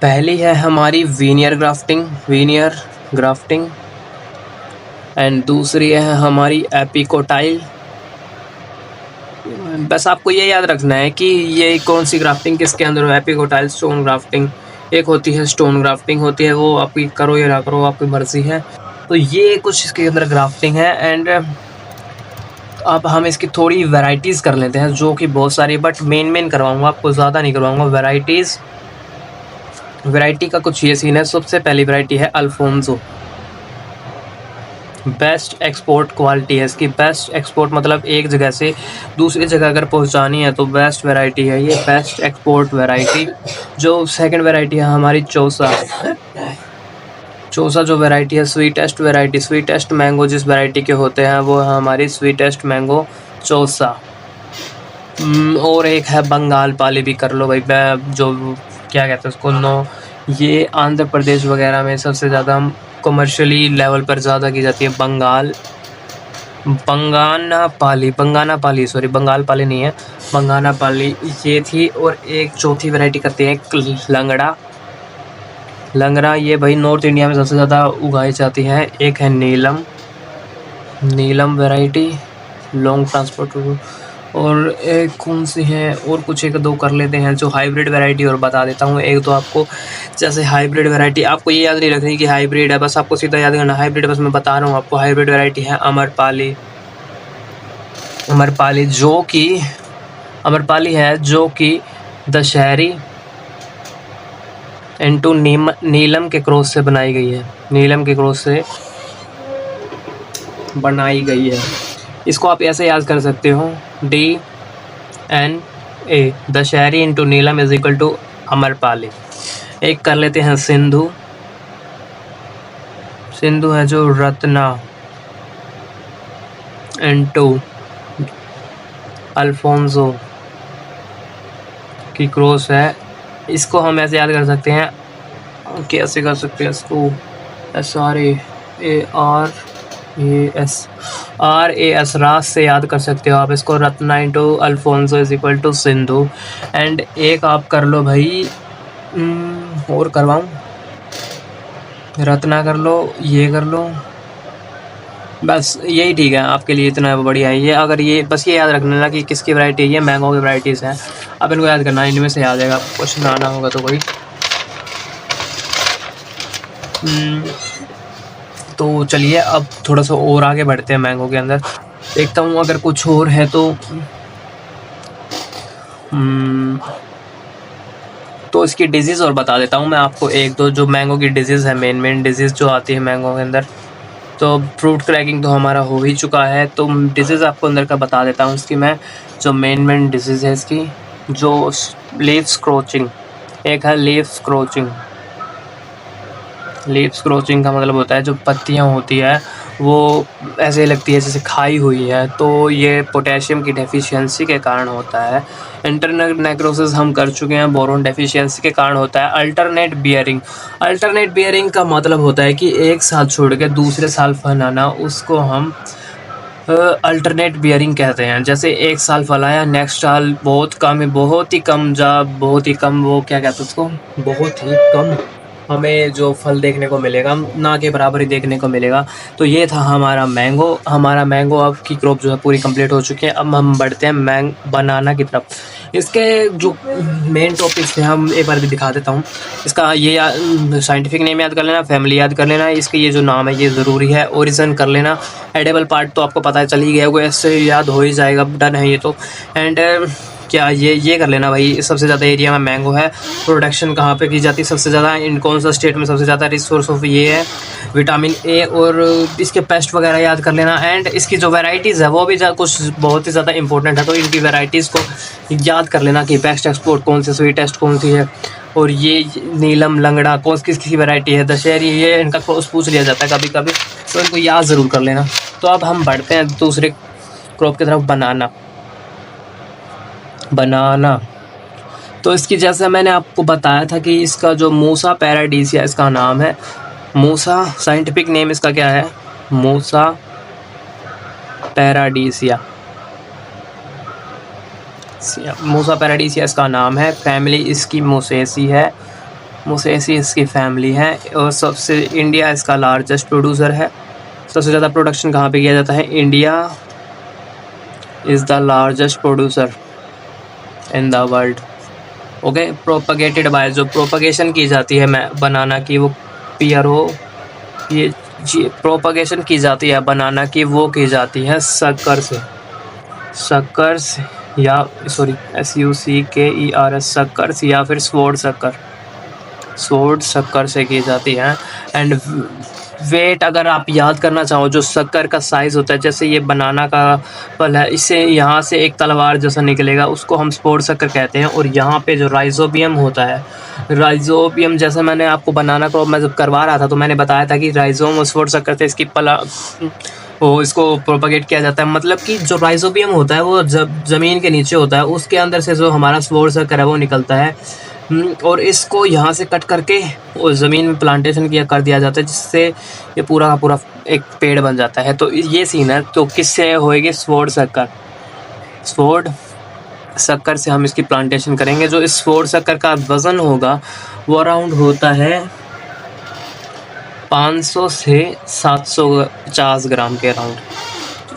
पहली है हमारी वीनियर ग्राफ्टिंग, एंड दूसरी है हमारी एपिकोटाइल। बस आपको ये याद रखना है कि ये कौन सी ग्राफ्टिंग किसके अंदर हो। एपिकोटाइल, स्टोन ग्राफ्टिंग एक होती है, स्टोन ग्राफ्टिंग होती है, वो आपकी करो या ना करो, आपकी मर्जी है। तो ये कुछ इसके अंदर ग्राफ्टिंग है। एंड अब हम इसकी थोड़ी वैरायटीज़ कर लेते हैं, जो कि बहुत सारी, बट मेन करवाऊँगा आपको, ज़्यादा नहीं करवाऊँगा। वैरायटी का कुछ ये सीन है। सबसे पहली वैरायटी है अल्फोंसो। बेस्ट एक्सपोर्ट क्वालिटी है इसकी। बेस्ट एक्सपोर्ट मतलब एक जगह से दूसरी जगह अगर पहुंचानी है तो बेस्ट वैरायटी है ये, बेस्ट एक्सपोर्ट वैरायटी। जो सेकंड वैरायटी है हमारी चौसा जो वैरायटी है स्वीटेस्ट वैरायटी। स्वीटेस्ट मैंगो जिस वैरायटी के होते हैं वो है हमारी स्वीटेस्ट मैंगो चौसा। और एक है बंगाल पाली भी कर लो भाई, जो क्या कहते हैं उसको, ये आंध्र प्रदेश वगैरह में सबसे ज़्यादा कमर्शियली लेवल पर ज़्यादा की जाती है। बंगाल पाली ये थी। और एक चौथी वैरायटी करते हैं लंगड़ा, ये भाई नॉर्थ इंडिया में सबसे ज़्यादा उगाई जाती है। एक है नीलम वैरायटी, लॉन्ग ट्रांसपोर्ट और एक कौन सी है, और कुछ एक दो कर लेते हैं जो हाइब्रिड वैरायटी, और बता देता हूँ एक दो आपको। जैसे हाइब्रिड वैरायटी आपको ये याद नहीं रखनी कि हाइब्रिड है, बस आपको सीधा याद करना हाइब्रिड, बस मैं बता रहा हूँ आपको। हाइब्रिड वैरायटी है अमरपाली। अमरपाली जो कि अमरपाली है जो कि दशहरी इनटू नीलम के क्रॉस से बनाई गई है। नीलम के क्रॉस से बनाई गई है। इसको आप ऐसे याद कर सकते हो, DNA, Dussehri into Neelam is equal to Amrapali. एक कर लेते हैं सिंधु। सिंधु है जो रत्ना इंटू अल्फोंसो की क्रॉस है। इसको हम ऐसे याद कर सकते हैं, कैसे कर सकते हैं इसको, RAS रास से याद कर सकते हो आप इसको। Ratna into Alphonso is equal to Sindhu. And एक आप कर लो भाई, और करवाऊँ, रत्ना कर लो, ये कर लो, बस यही ठीक है आपके लिए, इतना बढ़िया है ये। अगर ये बस ये याद रखना ना कि किसकी वैरायटी है, ये मैंगो की वैराइटीज़ हैं। अब इनको याद करना, इनमें से याद आएगा। क्वेश्चन आना होगा तो कोई। तो चलिए अब थोड़ा सा और आगे बढ़ते हैं मैंगो के अंदर, देखता हूँ अगर कुछ और है तो इसकी डिजीज़ और बता देता हूँ मैं आपको एक दो, जो मैंगो की डिजीज़ है, मेन डिजीज़ जो आती है मैंगो के अंदर। तो फ्रूट क्रैकिंग तो हमारा हो ही चुका है, तो डिजीज़ आपको अंदर का बता देता हूँ इसकी मैं। जो मेन डिजीज़ है इसकी, जो लीफ स्क्रोचिंग, एक है लीफ स्क्रोचिंग। लीफ स्क्रोचिंग का मतलब होता है जो पत्तियाँ होती है वो ऐसे लगती है जैसे खाई हुई है, तो ये पोटेशियम की डेफिशिएंसी के कारण होता है। इंटरनल नेक्रोसिस हम कर चुके हैं, बोरोन डेफिशिएंसी के कारण होता है। अल्टरनेट बियरिंग, अल्टरनेट बियरिंग का मतलब होता है कि एक साल छोड़ के दूसरे साल फल आना, उसको हम अल्टरनेट बियरिंग कहते हैं। जैसे एक साल फल आया, नेक्स्ट साल बहुत ही कम वो क्या कहते हैं उसको, बहुत ही कम हमें जो फल देखने को मिलेगा, ना के बराबर ही देखने को मिलेगा। तो ये था हमारा मैंगो अब की क्रॉप जो है पूरी कंप्लीट हो चुकी है। अब हम बढ़ते हैं बनाना की तरफ। इसके जो मेन टॉपिक्स थे हम एक बार भी दिखा देता हूँ। इसका ये साइंटिफिक नेम याद कर लेना, फैमिली याद कर लेना, इसके ये जो नाम है ये ज़रूरी है, ओरिजिन कर लेना। एडेबल पार्ट तो आपको पता है चल ही गया होगा, ऐसे याद हो ही जाएगा, डन है ये तो। एंड क्या ये कर लेना भाई, सबसे ज़्यादा एरिया में मैंगो है। प्रोडक्शन कहाँ पे की जाती है सबसे ज़्यादा, इन कौन सा स्टेट में सबसे ज़्यादा रिसोर्स ऑफ ये है, विटामिन ए। और इसके पेस्ट वगैरह याद कर लेना। एंड इसकी जो वैराइटीज़ है वो भी कुछ बहुत ही ज़्यादा इंपॉर्टेंट है, तो इनकी वैराइटीज़ को याद कर लेना कि बेस्ट एक्सपोर्ट कौन सी, स्वीटेस्ट कौन सी है, और ये नीलम लंगड़ा किसकी वैरायटी है, दशहरी, ये इनका क्रॉस पूछ लिया जाता है कभी कभी, तो इनको याद ज़रूर कर लेना। तो अब हम बढ़ते हैं दूसरे क्रॉप की तरफ, बनाना। तो इसकी जैसे मैंने आपको बताया था कि इसका जो मूसा पैराडीसिया इसका नाम है। मूसा साइंटिफिक नेम इसका क्या है, मूसा पैराडीसिया। मूसा पैराडीसिया इसका नाम है। फैमिली इसकी मोसेसी है, मोसेसी इसकी फैमिली है। और सबसे इंडिया इसका लार्जेस्ट प्रोड्यूसर है। सबसे ज़्यादा प्रोडक्शन कहाँ पे किया जाता है, India is the largest producer in the world. Okay, propagated by, जो प्रोपगेशन की जाती है बनाना की, वो ये प्रोपगेशन की जाती है बनाना की, वो की जाती है शक्कर से, या SUCKERS शक्कर, या फिर स्वॉर्ड शक्कर से की जाती है। एंड वेट अगर आप याद करना चाहो, जो शक्कर का साइज़ होता है, जैसे ये बनाना का फल है, इससे यहाँ से एक तलवार जैसा निकलेगा, उसको हम स्पोर्ड शक्कर कहते हैं। और यहाँ पे जो राइजोबियम होता है, राइजोबियम, जैसे मैंने आपको बनाना क्रॉप में जब करवा रहा था तो मैंने बताया था कि राइजोम और स्पोर्ड शक्कर से इसकी इसको प्रोपगेट किया जाता है। मतलब कि जो राइजोबियम होता है वो जब ज़मीन के नीचे होता है, उसके अंदर से जो हमारा स्पोर्ड शक्कर है वो निकलता है, और इसको यहाँ से कट करके उस ज़मीन में प्लांटेशन कर दिया जाता है, जिससे ये पूरा का पूरा एक पेड़ बन जाता है। तो ये सीन है। तो किससे होएगी, स्वॉर्ड शक्कर से हम इसकी प्लांटेशन करेंगे। जो इस स्वॉर्ड शक्कर का वज़न होगा वो अराउंड होता है 500 से 750 ग्राम के अराउंड।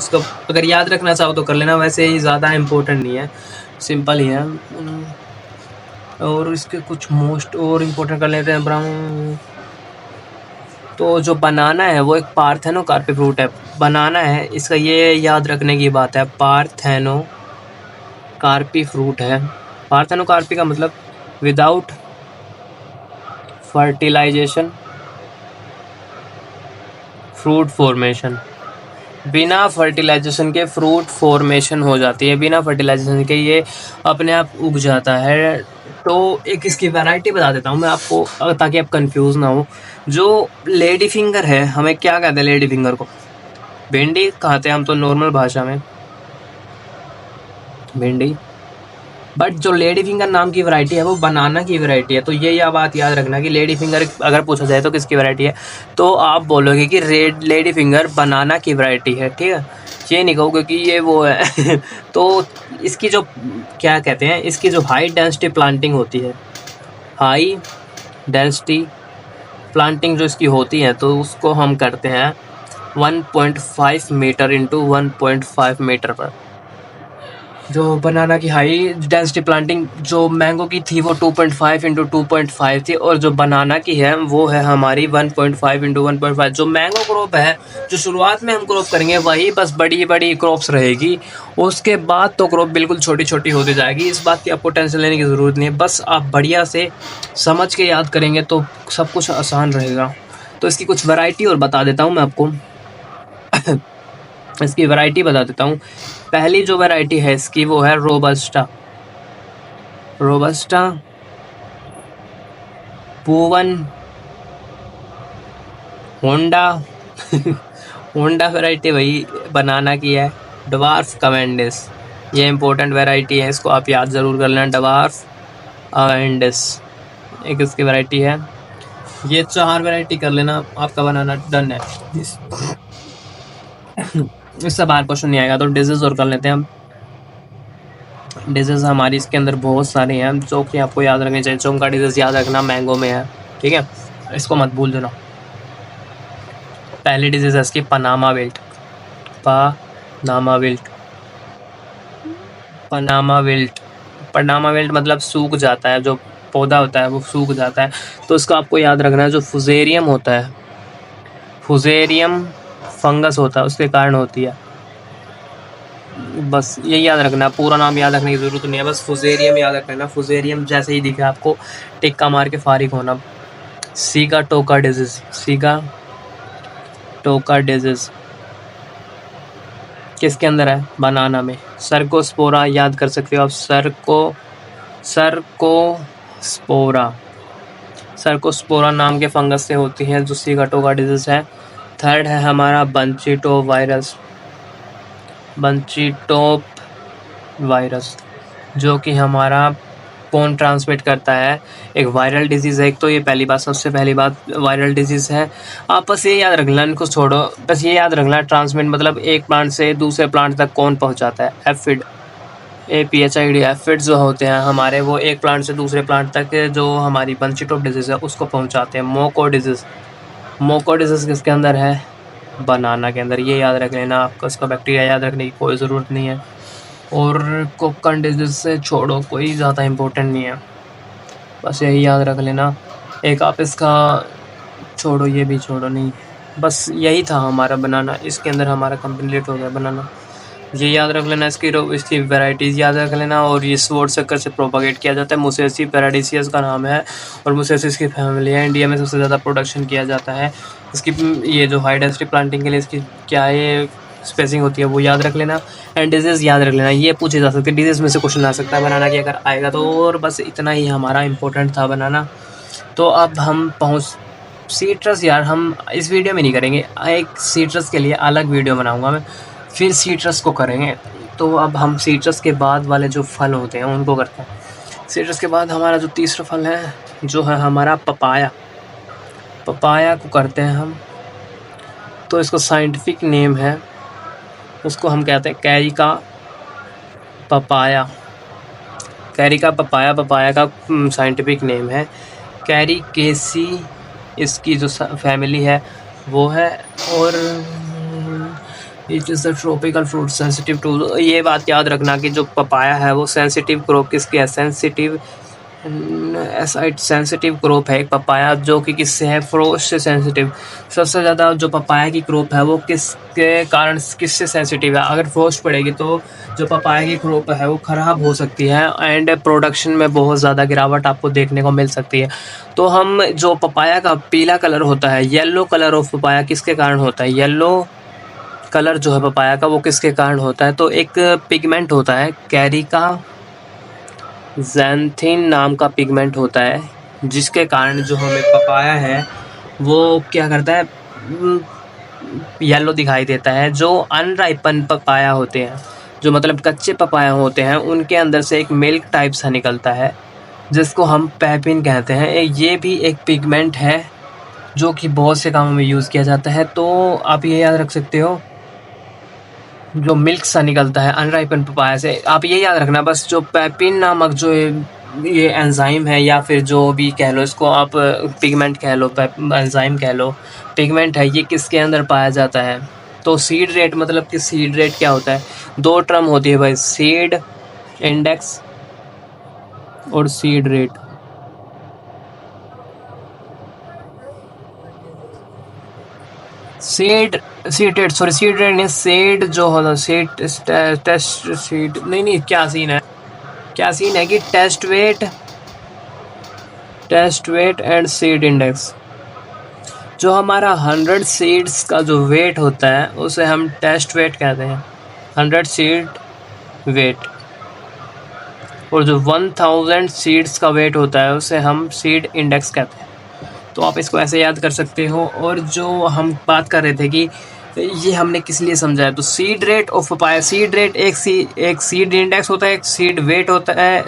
इसको अगर याद रखना चाहो तो कर लेना, वैसे ही ज़्यादा इम्पोर्टेंट नहीं है, सिंपल ही है। और इसके कुछ मोस्ट और इम्पोर्टेंट कर लेते हैं ब्राउन। तो जो बनाना है वो एक पार्थेनो कार्पी फ्रूट है। बनाना है इसका, ये याद रखने की बात है, पार्थेनो कार्पी फ्रूट है। पार्थेनो कार्पी का मतलब विदाउट फर्टिलाइजेशन फ्रूट फॉर्मेशन। बिना फर्टिलाइजेशन के फ्रूट फॉर्मेशन हो जाती है, बिना फर्टिलाइजेशन के ये अपने आप उग जाता है। तो एक इसकी वैरायटी बता देता हूँ मैं आपको, ताकि आप कंफ्यूज ना हो। जो लेडी फिंगर है, हमें क्या कहते हैं लेडी फिंगर को? भिंडी कहते हैं हम तो नॉर्मल भाषा में, भिंडी। बट जो लेडी फिंगर नाम की वैरायटी है वो बनाना की वैरायटी है। तो ये या बात याद रखना कि लेडी फिंगर अगर पूछा जाए तो किसकी वैरायटी है, तो आप बोलोगे कि रेड लेडी फिंगर बनाना की वैरायटी है, ठीक है। ये नहीं कहोगे कि ये वो है तो इसकी जो क्या कहते हैं, इसकी जो हाई डेंसिटी प्लांटिंग होती है, हाई डेंसिटी प्लांटिंग जो इसकी होती है, तो उसको हम करते हैं 1.5 मीटर इंटू 1.5 मीटर पर। जो बनाना की हाई डेंसिटी प्लांटिंग जो मैंगो की थी वो 2.5 इंटू 2.5 थी, और जो बनाना की है वो है हमारी 1.5 इंटू 1.5। जो मैंगो क्रॉप है, जो शुरुआत में हम क्रॉप करेंगे वही बस बड़ी बड़ी क्रॉप्स रहेगी, उसके बाद तो क्रॉप बिल्कुल छोटी छोटी होती जाएगी। इस बात की आपको टेंशन लेने की ज़रूरत नहीं है, बस आप बढ़िया से समझ के याद करेंगे तो सब कुछ आसान रहेगा। तो इसकी कुछ वैरायटी और बता देता हूँ मैं आपको इसकी वैरायटी बता देता हूँ। पहली जो वैरायटी है इसकी वो है रोबस्टा। रोबस्टा, पूवन, होंडा होंडा वैरायटी वही बनाना की है। डवार्फ कमेंडिस, ये इंपॉर्टेंट वैरायटी है, इसको आप याद ज़रूर कर लेना। डवार्फ कमेंडिस एक इसकी वैरायटी है। ये 4 वैरायटी कर लेना, आपका बनाना डन है। इससे बाहर क्वेश्चन नहीं आएगा। तो डिजीज़ और कर लेते हैं हम। डिजीज़ हमारी इसके अंदर बहुत सारे हैं जो कि आपको याद रखने चाहिए। जो उनका डिजीज़ याद रखना मैंगो में है, ठीक है, इसको मत भूल देना। पहली डिजीज़ है इसकी Panama wilt. Panama wilt, Panama wilt, Panama wilt मतलब सूख जाता है, जो पौधा होता है वो सूख जाता है। तो इसको आपको याद रखना है, जो फुजेरियम होता है, फुजेरियम फंगस होता है, उसके कारण होती है। बस ये याद रखना, पूरा नाम याद रखने की ज़रूरत नहीं है, बस फुजेरियम याद रखना। फुजेरियम जैसे ही दिखे आपको टिक्का मार के फारिग होना। सीगा टोका डिजीज़, सीगा टोका डिजीज़ किसके अंदर है? बनाना में। सर्कोस्पोरा याद कर सकते हो आप, सर्कोस्पोरा, सर्कोस्पोरा नाम के फंगस से होती है जो सीगा टोका डिजीज़ है। थर्ड है हमारा बंचीटोप वायरस, बंचीटोप वायरस, जो कि हमारा कौन ट्रांसमिट करता है? एक वायरल डिजीज़ है। एक तो ये पहली बात, सबसे पहली बात वायरल डिजीज़ है। आप बस ये याद रखना, इनको छोड़ो, बस ये याद रखना ट्रांसमिट मतलब एक प्लांट से दूसरे प्लांट तक कौन पहुंचाता है? एफिड, APHID, एफिड जो होते हैं हमारे, वो एक प्लांट से दूसरे प्लांट तक जो हमारी बंचीटोप डिजीज़ है उसको पहुँचाते हैं। मोको डिजीज़, मोको डिजीज़ किसके अंदर है? बनाना के अंदर। ये याद रख लेना, आपको इसका बैक्टीरिया याद रखने की कोई ज़रूरत नहीं है। और कोकन डिजीज़ से छोड़ो, कोई ज़्यादा इम्पोर्टेंट नहीं है, बस यही याद रख लेना। एक आप इसका छोड़ो, ये भी छोड़ो, नहीं, बस यही था हमारा बनाना। इसके अंदर हमारा कंप्लीट हो गया बनाना। ये याद रख लेना, इसकी वैरायटीज़ याद रख लेना। और ये स्वॉर्ड सक्कर से प्रोपागेट किया जाता है। मुसेसी पैराडिसियस का नाम है और मुसेसिस की फैमिली है। इंडिया में सबसे ज़्यादा प्रोडक्शन किया जाता है इसकी। ये जो हाई डेंसिटी प्लांटिंग के लिए इसकी क्या ये स्पेसिंग होती है वो याद रख लेना। एंड डिजीज़ याद रख लेना, ये पूछे जा सकते हैं, डिजीज़ में से क्वेश्चन आ सकता है बनाना की अगर आएगा तो। और बस इतना ही हमारा इम्पोर्टेंट था बनाना। तो अब हम सीट्रस, यार हम इस वीडियो में नहीं करेंगे, एक सीट्रस के लिए अलग वीडियो बनाऊंगा मैं, फिर सीट्रस को करेंगे। तो अब हम सीट्रस के बाद वाले जो फल होते हैं उनको करते हैं। सीट्रस के बाद हमारा जो तीसरा फल है जो है हमारा पपाया, पपाया को करते हैं हम। तो इसको साइंटिफिक नेम है, उसको हम कहते हैं Carica papaya. Carica papaya, papaya का साइंटिफिक नेम है कैरिकेसी, इसकी जो फैमिली है वो है। और it is the tropical fruit sensitive to, ये बात याद रखना कि जो पपाया है वो सेंसिटिव क्रॉप किसकी है, सेंसिटिव एसाइड सेंसिटिव क्रॉप है एक पपाया, जो कि किससे है, फ्रोस्ट से सेंसिटिव। सबसे ज़्यादा जो पपाया की क्रॉप है वो किसके कारण किससे सेंसिटिव है, अगर फ्रोस्ट पड़ेगी तो जो पपाया की क्रॉप है वो ख़राब हो सकती है एंड प्रोडक्शन में बहुत ज़्यादा गिरावट आपको देखने को मिल सकती है। तो हम जो पपाया का पीला कलर होता है, येलो कलर ऑफ पपाया किसके कारण होता है, येलो कलर जो है पपाया का वो किसके कारण होता है, तो एक पिगमेंट होता है कैरिका ज़ैंथिन नाम का पिगमेंट होता है, जिसके कारण जो हमें पपाया है वो क्या करता है, येलो दिखाई देता है। जो अनराइपन पपाया होते हैं, जो मतलब कच्चे पपाया होते हैं, उनके अंदर से एक मिल्क टाइप सा निकलता है जिसको हम पैपिन कहते हैं। ये भी एक पिगमेंट है जो कि बहुत से कामों में यूज़ किया जाता है। तो आप ये याद रख सकते हो, जो मिल्क सा निकलता है अनराइपन पपाया से, आप ये याद रखना बस, जो पैपिन नामक जो ये एंजाइम है, या फिर जो भी कह लो इसको आप, पिगमेंट कह लो, एंजाइम कह लो, पिगमेंट है, ये किसके अंदर पाया जाता है। तो सीड रेट मतलब कि सीड रेट क्या होता है, दो टर्म होती है भाई, सीड इंडेक्स और seed rate. Seed seed rate, sorry seed rate नहीं, सीड जो होता, सीड टेस्ट सीड नहीं, क्या सीन है, क्या सीन है कि test weight and seed index, जो हमारा 100 सीड्स का जो वेट होता है उसे हम टेस्ट वेट कहते हैं, 100 सीड वेट, और जो 1000 सीड्स का वेट होता है उसे हम सीड इंडेक्स कहते हैं। तो आप इसको ऐसे याद कर सकते हो। और जो हम बात कर रहे थे कि ये हमने किस लिए समझाया, तो seed rate of papaya, seed rate एक सीड इंडेक्स होता है, एक सीड वेट होता है,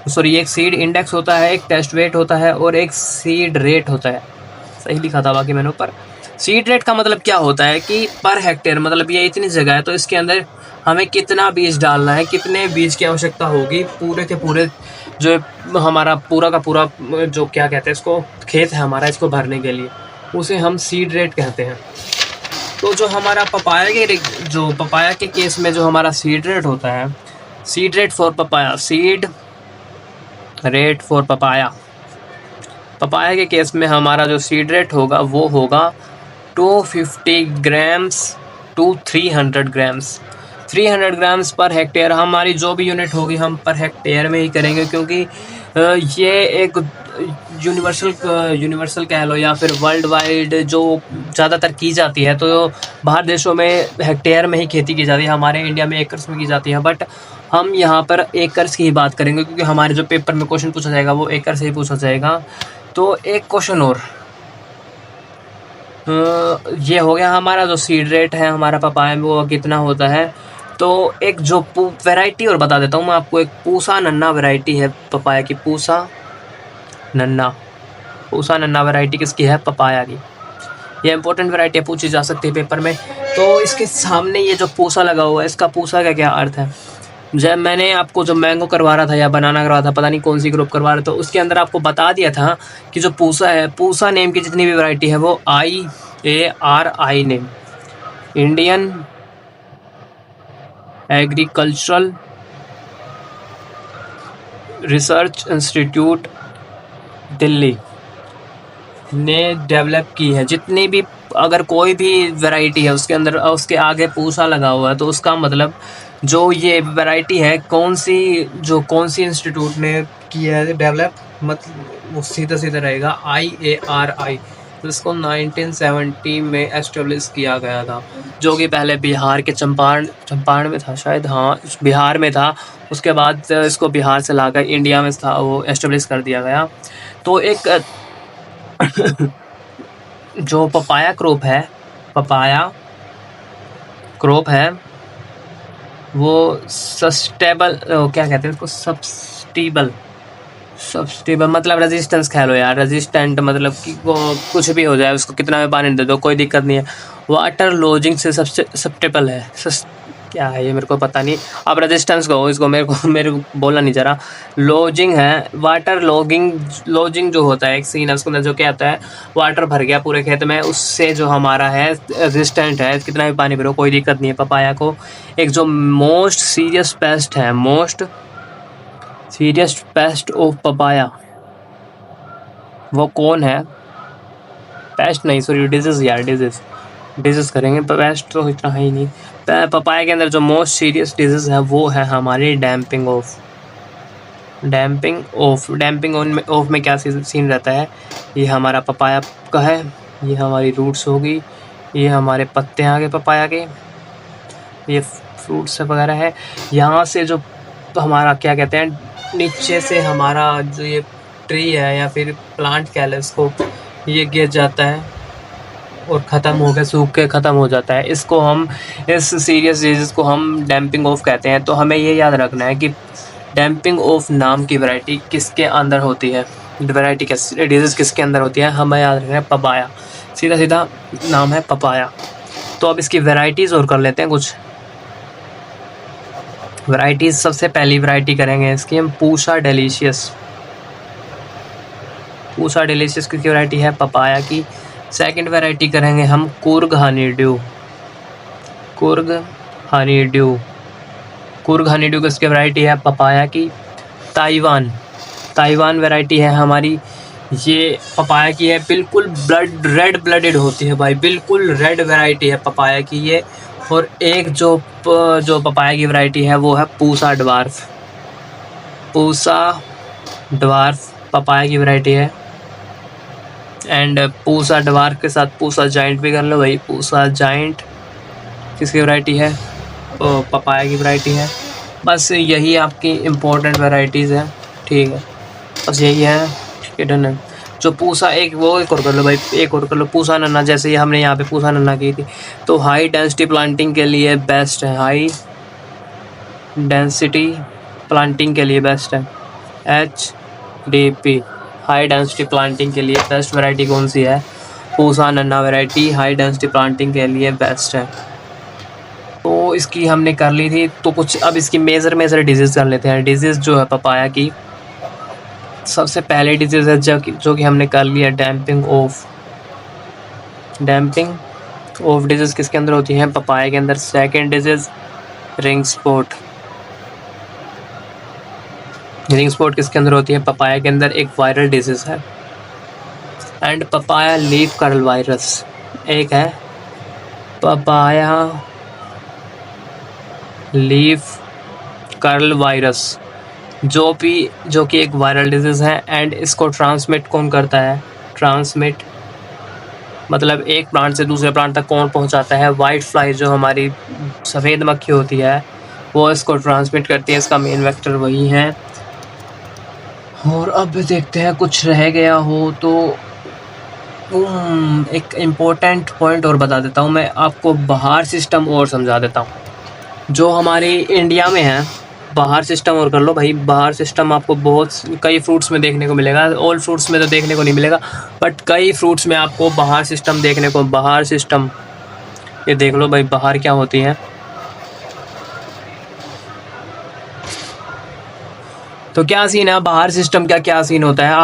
सॉरी एक सीड इंडेक्स होता है, एक टेस्ट वेट होता है और एक सीड रेट होता है। सही लिखा था बाकी मैंने ऊपर। सीड रेट का मतलब क्या होता है कि पर हेक्टेयर, मतलब ये इतनी जगह है तो इसके अंदर हमें कितना बीज डालना है, कितने बीज की आवश्यकता होगी पूरे के पूरे, जो हमारा पूरा का पूरा जो क्या कहते हैं इसको, खेत है हमारा, इसको भरने के लिए, उसे हम सीड रेट कहते हैं। तो जो हमारा पपाया के केस में जो हमारा सीड रेट होता है, seed rate for papaya, seed rate for papaya, papaya के केस में हमारा जो सीड रेट होगा वो होगा 250 grams to 300 grams, 300 grams per hectare. हमारी जो भी यूनिट होगी हम पर हेक्टेयर में ही करेंगे, क्योंकि ये एक यूनिवर्सल कह लो या फिर वर्ल्ड वाइड जो ज़्यादातर की जाती है, तो बाहर देशों में हेक्टेयर में ही खेती की जाती है, हमारे इंडिया में एकर्स में की जाती है। बट हम यहाँ पर एकर्स की ही बात करेंगे, क्योंकि हमारे जो पेपर में क्वेश्चन पूछा जाएगा वो एकड़ से ही पूछा जाएगा। तो एक क्वेश्चन और, ये हो गया हमारा जो सीड रेट है हमारा पपाया में वो कितना होता है। तो एक जो वैरायटी और बता देता हूँ मैं आपको, एक पूसा नन्ना वैरायटी है पपाया की, पूसा नन्ना वैरायटी किसकी है, पपाया की। ये इंपॉर्टेंट वैरायटी पूछी जा सकती है पेपर में। तो इसके सामने ये जो पूसा लगा हुआ है, इसका पूसा का क्या अर्थ है। जब मैंने आपको जो मैंगो करवा रहा था या बनाना करवा था, पता नहीं कौन सी ग्रुप करवा रहा था, उसके अंदर आपको बता दिया था कि जो पूसा है, पूसा नेम की जितनी भी वैरायटी है वो IARI name, Indian agricultural research institute Delhi ने डेवलप की है। जितनी भी, अगर कोई भी वैरायटी है उसके अंदर उसके आगे पूसा लगा हुआ है, तो उसका मतलब जो ये वैरायटी है कौन सी इंस्टीट्यूट ने किया है डेवलप, मतलब वो सीधा रहेगा IARI। तो इसको 1970 में एस्टेब्लिश किया गया था, जो कि पहले बिहार के चंपारण में था शायद, हाँ बिहार में था। उसके बाद इसको बिहार से लाकर इंडिया में था वो एस्टेब्लिश कर दिया गया। तो एक जो पपाया क्रॉप है वो सस्टेबल, क्या कहते हैं उसको, सब्स्टेबल मतलब रेजिस्टेंस कह लो यार, रेजिस्टेंट मतलब कि वो कुछ भी हो जाए उसको कितना भी पानी दे दो कोई दिक्कत नहीं है। वाटर लॉजिंग से सस्टेबल है, क्या है ये मेरे को पता नहीं। अब रेजिस्टेंस को इसको मेरे को बोलना नहीं जरा। लॉजिंग है, वाटर लॉजिंग जो होता है एक सीन है उसके अंदर जो क्या होता है, वाटर भर गया पूरे खेत में, उससे जो हमारा है रेजिस्टेंट है, कितना भी पानी भरो कोई दिक्कत नहीं है पपाया को। एक जो मोस्ट सीरियस पेस्ट है, most serious paste of papaya, वो कौन है? पेस्ट नहीं सॉरी डिजीज यार, डिजीज करेंगे, पेस्ट तो इतना है ही नहीं। पपाया के अंदर जो मोस्ट सीरियस डिजीज है वो है हमारी डैम्पिंग ऑफ। डैम्पिंग ऑफ में क्या सीन रहता है, ये हमारा पपाया का है, ये हमारी रूट्स होगी, ये हमारे पत्ते आ गए पपाया के, ये फ्रूट्स वगैरह है। यहाँ से जो हमारा क्या कहते हैं, नीचे से हमारा जो ये ट्री है या फिर प्लांट कह लें इसको, ये गिर जाता है और ख़त्म हो गया, सूख के ख़त्म हो जाता है। इसको हम, इस सीरियस डिजीज़ को हम डैम्पिंग ऑफ कहते हैं। तो हमें ये याद रखना है कि डैम्पिंग ऑफ नाम की वैरायटी किसके अंदर होती है, वैरायटी डिजीज़ किसके अंदर होती है, हमें याद रखना है पपाया, सीधा सीधा नाम है पपाया। तो अब इसकी वैरायटीज़ और कर लेते हैं कुछ वैरायटीज़। सबसे पहली वैरायटी करेंगे इसकी हम पूसा डेलीशियस। पूसा डेलीशियस की वैरायटी है पपाया की। सेकंड वैरायटी करेंगे हम कुर्ग हनी ड्यू। कुर्ग हनी ड्यू किसकी वैरायटी है, पपाया की। ताइवान वैरायटी है हमारी, ये पपाया की है, बिल्कुल रेड ब्लडेड होती है भाई, बिल्कुल रेड वैरायटी है पपाया की ये। और एक जो पपाया की वैरायटी है वो है पूसा ड्वार्फ पपाया की वैरायटी है। एंड पूसा ड्वार्फ के साथ पूसा जाइंट भी कर लो भाई। पूसा जाइंट किसकी वैरायटी है, पपाया की वैरायटी है। बस यही आपकी इम्पोर्टेंट वैरायटीज़ हैं, ठीक है, बस यही है, ठीक है, डन है। जो पूसा एक और कर लो भाई, एक और कर लो पूसा नन्ना, जैसे ये हमने यहाँ पे पूसा नन्ना की थी। तो हाई डेंसिटी प्लांटिंग के लिए बेस्ट है, हाई डेंसिटी प्लांटिंग के लिए बेस्ट है HDP। हाई डेंसिटी प्लांटिंग के लिए बेस्ट वैरायटी कौन सी है, पूसा नन्ना वैरायटी हाई डेंसिटी प्लांटिंग के लिए बेस्ट है। तो इसकी हमने कर ली थी। तो कुछ अब इसकी मेजर डिजीज़ कर लेते हैं। डिजीज़ जो है पपाया की, सबसे पहले डिजीज़ है जो कि हमने कर लिया डैम्पिंग ऑफ डिजीज़ किसके अंदर होती है, पपाया के अंदर। सेकंड डिजीज़ रिंग स्पॉट किसके अंदर होती है, पपाया के अंदर, एक वायरल डिजीज़ है। And papaya leaf curl virus एक है, पपाया लीफ कर्ल वायरस जो कि एक वायरल डिजीज़ है। एंड इसको ट्रांसमिट कौन करता है, ट्रांसमिट मतलब एक प्लांट से दूसरे प्लांट तक कौन पहुंचाता है, वाइट फ्लाई जो हमारी सफ़ेद मक्खी होती है वो इसको ट्रांसमिट करती है, इसका मेन वेक्टर वही है। और अब देखते हैं कुछ रह गया हो तो एक इम्पोर्टेंट पॉइंट और बता देता हूँ मैं आपको, बहार सिस्टम और समझा देता हूँ जो हमारे इंडिया में है। बहार सिस्टम और कर लो भाई। बहार सिस्टम आपको कई फ्रूट्स में देखने को मिलेगा, ऑल फ्रूट्स में तो देखने को नहीं मिलेगा, बट कई फ्रूट्स में आपको बहार सिस्टम देखने को, बहार सिस्टम ये देख लो भाई, बहार क्या होती है। तो क्या सीन है बहार सिस्टम का, क्या सीन होता है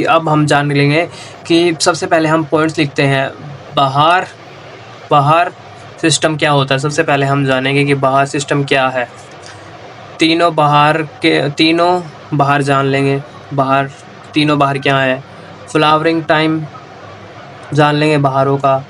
अब हम जान लेंगे कि सबसे पहले हम पॉइंट्स लिखते हैं। बहार सिस्टम क्या होता है, सबसे पहले हम जानेंगे कि बहार सिस्टम क्या है। तीनों बहार जान लेंगे, तीनों बहार क्या है। फ्लावरिंग टाइम जान लेंगे बहारों का,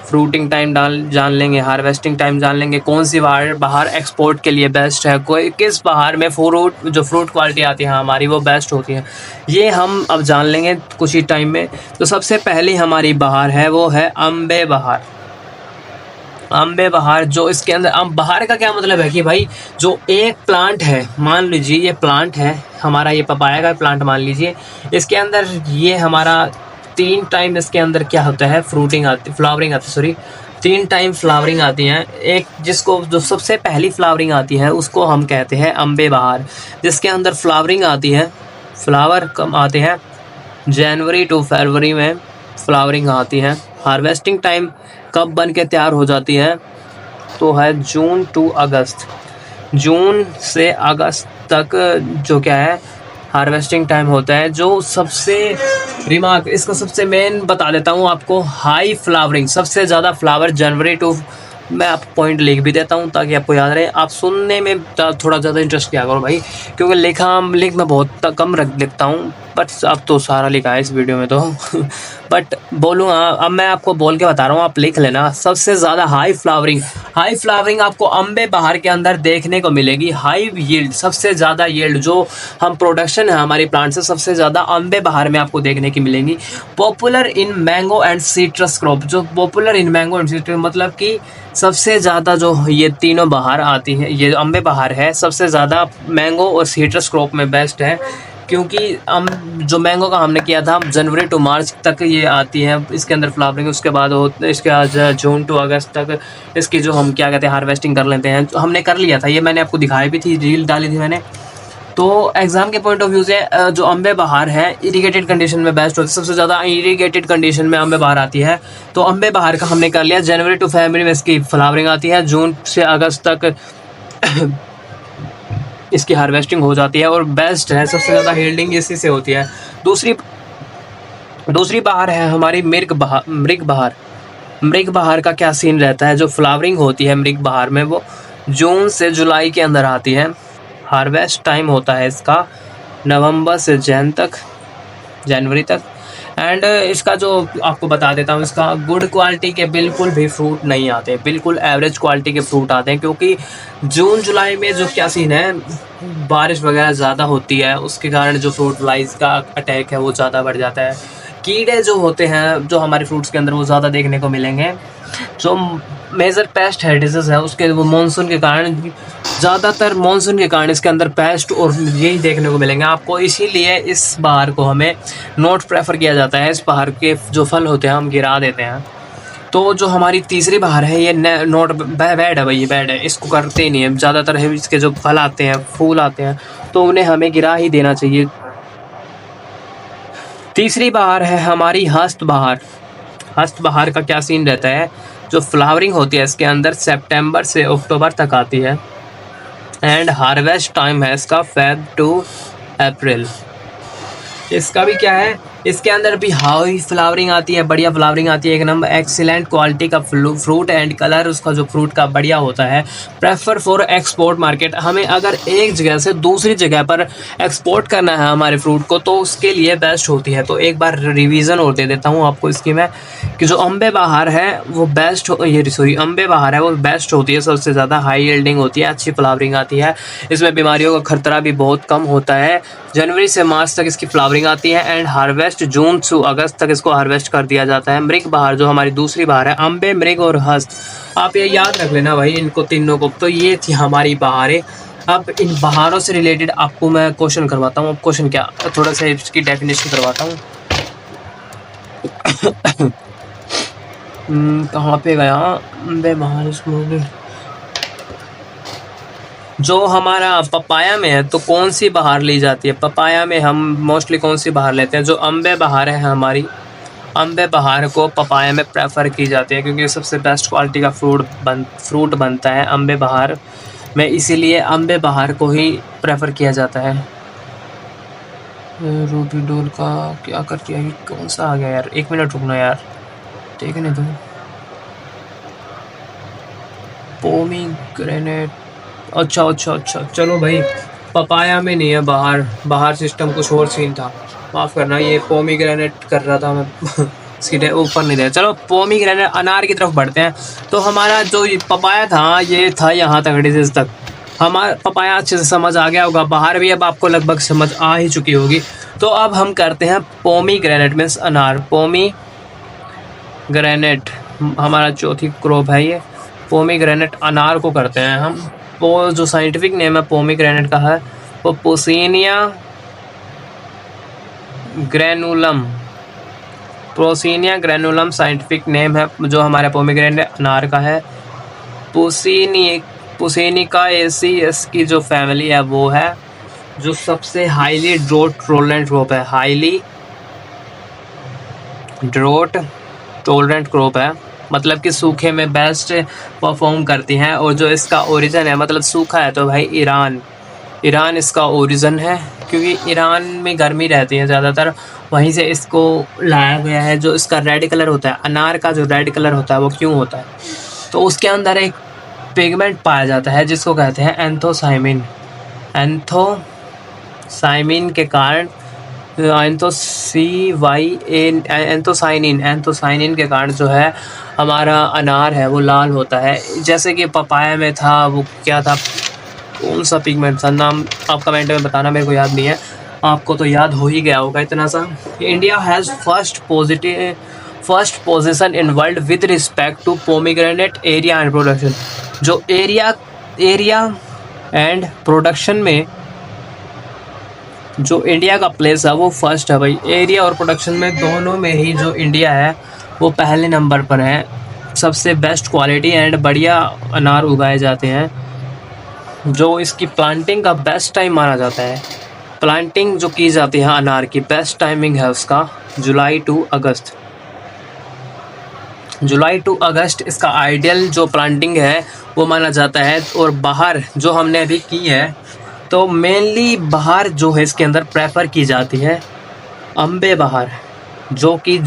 फ्रूटिंग टाइम जान लेंगे, हार्वेस्टिंग टाइम जान लेंगे, कौन सी बहार एक्सपोर्ट के लिए बेस्ट है, किस बहार में फ्रूट क्वालिटी आती है हमारी वो बेस्ट होती है, ये हम अब जान लेंगे कुछ ही टाइम में। तो सबसे पहली हमारी बहार है वो है अम्बे बहार। जो इसके अंदर बहार का क्या मतलब है कि भाई जो एक प्लांट है, मान लीजिए ये प्लांट है हमारा, ये पपाया का प्लांट मान लीजिए, इसके अंदर ये हमारा 3 टाइम इसके अंदर क्या होता है, फ्लावरिंग आती 3 टाइम फ्लावरिंग आती हैं। एक जो सबसे पहली फ्लावरिंग आती है उसको हम कहते हैं अम्बे बहार, जिसके अंदर फ्लावरिंग आती है, फ्लावर कम आते हैं जनवरी टू फरवरी में फ्लावरिंग आती है। हार्वेस्टिंग टाइम कब बन के तैयार हो जाती है, दोस्तों है जून टू अगस्त। जून से अगस्त तक जो क्या है हार्वेस्टिंग टाइम होता है। जो सबसे रिमार्क इसका सबसे मेन बता देता हूँ आपको, हाई फ्लावरिंग, सबसे ज़्यादा फ्लावर जनवरी टू, मैं आपको पॉइंट लिख भी देता हूँ ताकि आपको याद रहे। आप सुनने में थोड़ा ज़्यादा इंटरेस्ट किया करो भाई, क्योंकि लिख मैं बहुत कम लिखता हूँ, बट अब तो सारा लिखा है इस वीडियो में तो बट बोलूँगा, अब मैं आपको बोल के बता रहा हूँ, आप लिख लेना। सबसे ज़्यादा हाई फ्लावरिंग आपको अम्बे बहार के अंदर देखने को मिलेगी। हाई यील्ड, सबसे ज़्यादा यील्ड जो हम प्रोडक्शन है हमारी प्लांट से, सबसे ज़्यादा अम्बे बहार में आपको देखने की मिलेंगी। Popular in mango and citrus crop, जो popular in mango and citrus मतलब कि सबसे ज़्यादा जो ये तीनों बहार आती हैं, ये अम्बे बहार है सबसे ज़्यादा मैंगो और सिट्रस क्रॉप में बेस्ट है। क्योंकि जो मैंगो का हमने किया था जनवरी टू मार्च तक ये आती है, इसके अंदर फ्लावरिंग, उसके बाद इसके आज जून टू अगस्त तक इसकी जो हम क्या कहते हैं हार्वेस्टिंग कर लेते हैं। तो हमने कर लिया था ये, मैंने आपको दिखाई भी थी, रील डाली थी मैंने। तो एग्जाम के पॉइंट ऑफ व्यू से जो अम्बे बहार है इरीगेटेड कंडीशन में बेस्ट होती है, सबसे ज़्यादा इरीगेटेड कंडीशन में अम्बे बहार आती है। तो अम्बे बहार का हमने कर लिया। जनवरी टू फरवरी में इसकी फ्लावरिंग आती है, जून से अगस्त तक इसकी हार्वेस्टिंग हो जाती है और बेस्ट है, सबसे ज़्यादा यील्डिंग इसी से होती है। दूसरी बहार है हमारी मृग बहार का क्या सीन रहता है। जो फ्लावरिंग होती है मृग बहार में वो जून से जुलाई के अंदर आती है। हार्वेस्ट टाइम होता है इसका नवंबर से जनवरी तक। एंड इसका जो आपको बता देता हूँ, इसका गुड क्वालिटी के बिल्कुल भी फ्रूट नहीं आते, बिल्कुल एवरेज क्वालिटी के फ्रूट आते हैं। क्योंकि जून जुलाई में जो क्या सीन है, बारिश वगैरह ज़्यादा होती है, उसके कारण जो फ्रूट फ्लाइज का अटैक है वो ज़्यादा बढ़ जाता है। कीड़े जो होते हैं जो हमारे फ्रूट्स के अंदर वो ज़्यादा देखने को मिलेंगे। जो मेजर पेस्ट है डिजीज़ है उसके वो मानसून के कारण, ज़्यादातर मानसून के कारण इसके अंदर पेस्ट और यही देखने को मिलेंगे आपको। इसीलिए इस बहार को हमें नॉट प्रेफर किया जाता है। इस बहार के जो फल होते हैं हम गिरा देते हैं। तो जो हमारी तीसरी बहार है ये नॉट बैड है भाई, ये बैड है, इसको करते ही नहीं है। ज़्यादातर इसके जो फल आते हैं, फूल आते हैं, तो उन्हें हमें गिरा ही देना चाहिए। तीसरी बहार है हमारी हस्त बहार का क्या सीन रहता है, जो फ्लावरिंग होती है इसके अंदर सितंबर से अक्टूबर तक आती है। एंड हार्वेस्ट टाइम है इसका फेब टू अप्रैल। इसका भी क्या है, इसके अंदर भी हाई फ्लावरिंग आती है, बढ़िया फ्लावरिंग आती है, एक नंबर एक्सीलेंट क्वालिटी का फ्रूट एंड कलर उसका जो फ्रूट का बढ़िया होता है। प्रेफर फॉर एक्सपोर्ट मार्केट, हमें अगर एक जगह से दूसरी जगह पर एक्सपोर्ट करना है हमारे फ्रूट को तो उसके लिए बेस्ट होती है। तो एक बार रिवीजन और दे देता हूँ आपको इसकी मैं, कि जो अम्बे बहार है वो बेस्ट अम्बे बहार है वो बेस्ट होती है, सबसे ज़्यादा हाई यील्डिंग होती है, अच्छी फ्लावरिंग आती है, इसमें बीमारियों का खतरा भी बहुत कम होता है। जनवरी से मार्च तक इसकी फ्लावरिंग आती है एंड हार्वेस्ट जून से अगस्त तक इसको हार्वेस्ट कर दिया जाता है। मृग बहार जो हमारी दूसरी बहार है, अम्बे, मृग और हस्त, आप ये याद रख लेना भाई इनको तीनों को। तो ये थी हमारी बहारें। अब इन बहारों से रिलेटेड आपको मैं क्वेश्चन करवाता हूँ। अब क्वेश्चन क्या, थोड़ा सा इसकी डेफिनेशन करवाता हूँ। कहाँ पे गया, अम्बे बहार, जो हमारा पपाया में है तो कौन सी बहार ली जाती है। पपाया में हम मोस्टली कौन सी बहार लेते हैं, जो अम्बे बहार है हमारी, अम्बे बहार को पपाया में प्रेफर की जाती है क्योंकि सबसे बेस्ट क्वालिटी का फ्रूट बनता है अम्बे बहार में, इसीलिए अम्बे बहार को ही प्रेफर किया जाता है। रूबी डोल का क्या करती है, कौन सा आ गया यार, 1 मिनट रुकना यार, देखने दो। पोमीग्रेनेट, अच्छा चलो भाई, पपाया में नहीं है बाहर सिस्टम कुछ और सीन था, माफ़ करना, ये पोमीग्रेनेट कर रहा था मैं इसकी ऊपर नहीं दे। चलो पोमीग्रेनेट अनार की तरफ बढ़ते हैं। तो हमारा जो पपाया था ये था यहाँ तक, डिजीज तक हमारा पपाया अच्छे से समझ आ गया होगा, बाहर भी अब आपको लगभग समझ आ ही चुकी होगी। तो अब हम करते हैं पोमीग्रेनेट मीन्स अनार। पोमीग्रेनेट हमारा चौथी क्रॉप है ये, पोमीग्रेनेट अनार को करते हैं हम। वो जो साइंटिफिक नेम है पोमीग्रेनेट का है वो पोसिनिया ग्रैनुलम साइंटिफिक नेम है जो हमारे पोमीग्रेनेट अनार का है। पोसिनिका एसी इसकी जो फैमिली है वो है जो सबसे हाईली ड्रोट टॉलरेंट क्रॉप है, मतलब कि सूखे में बेस्ट परफॉर्म करती हैं। और जो इसका ओरिजिन है, मतलब सूखा है तो भाई ईरान इसका ओरिजिन है, क्योंकि ईरान में गर्मी रहती है ज़्यादातर, वहीं से इसको लाया गया है। जो इसका रेड कलर होता है, अनार का जो रेड कलर होता है वो क्यों होता है, तो उसके अंदर एक पिगमेंट पाया जाता है जिसको कहते हैं एंथोसाइमिन। एंथोसाइमिन के कारण एंथोसाइनिन के कारण जो है हमारा अनार है वो लाल होता है। जैसे कि पपाया में था, वो क्या था, कौन सा पिगमेंट था, नाम आप कमेंट में बताना, मेरे को याद नहीं है, आपको तो याद हो ही गया होगा इतना सा। India has first position in world with respect to pomegranate area and production. जो एरिया एंड प्रोडक्शन में जो इंडिया का प्लेस है वो फर्स्ट है भाई। एरिया और प्रोडक्शन में दोनों में ही जो इंडिया है वो पहले नंबर पर है। सबसे बेस्ट क्वालिटी एंड बढ़िया अनार उगाए जाते हैं। जो इसकी प्लांटिंग का बेस्ट टाइम माना जाता है, प्लांटिंग जो की जाती है अनार की, बेस्ट टाइमिंग है उसका जुलाई टू अगस्त इसका आइडियल जो प्लांटिंग है वो माना जाता है। और बाहर जो हमने अभी की है, तो मेनली बाहर जो है इसके अंदर प्रेफर की जाती है अम्बे बहार, जो कि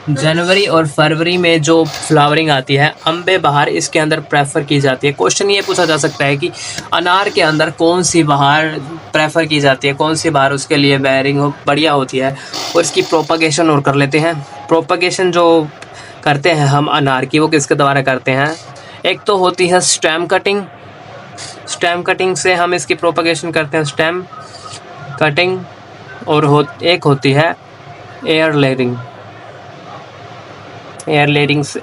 जनवरी और फरवरी में जो फ्लावरिंग आती है, अम्बे बहार इसके अंदर प्रेफर की जाती है। क्वेश्चन ये पूछा जा सकता है कि अनार के अंदर कौन सी बहार प्रेफर की जाती है, कौन सी बहार उसके लिए बेयरिंग बढ़िया होती है, और इसकी प्रोपगेशन और कर लेते हैं। प्रोपगेशन जो करते हैं हम अनार की, वो किसके द्वारा करते हैं, एक तो होती है स्टेम कटिंग से हम इसकी प्रोपगेशन करते हैं, स्टेम कटिंग, और एक होती है एयर लेयरिंग से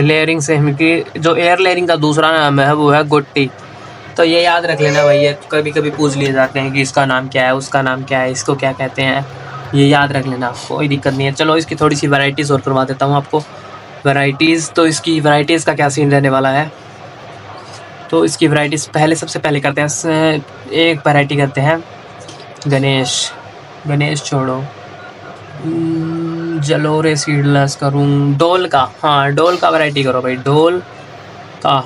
लेयरिंग से हमकी जो एयर लेयरिंग का दूसरा नाम है वो है गुट्टी। तो ये याद रख लेना भैया, कभी कभी पूछ लिए जाते हैं कि इसका नाम क्या है, उसका नाम क्या है, इसको क्या कहते हैं, ये याद रख लेना, कोई दिक्कत नहीं है। चलो इसकी थोड़ी सी वैरायटीज़ और करवा देता हूँ आपको। तो इसकी वैरायटीज़ का क्या सीन रहने वाला है, तो इसकी वैरायटीज़ सबसे पहले करते हैं, एक वैरायटी करते हैं गणेश छोड़ो, जलोरे सीडलेस करूँ, डोल का वैरायटी करो भाई, डोल का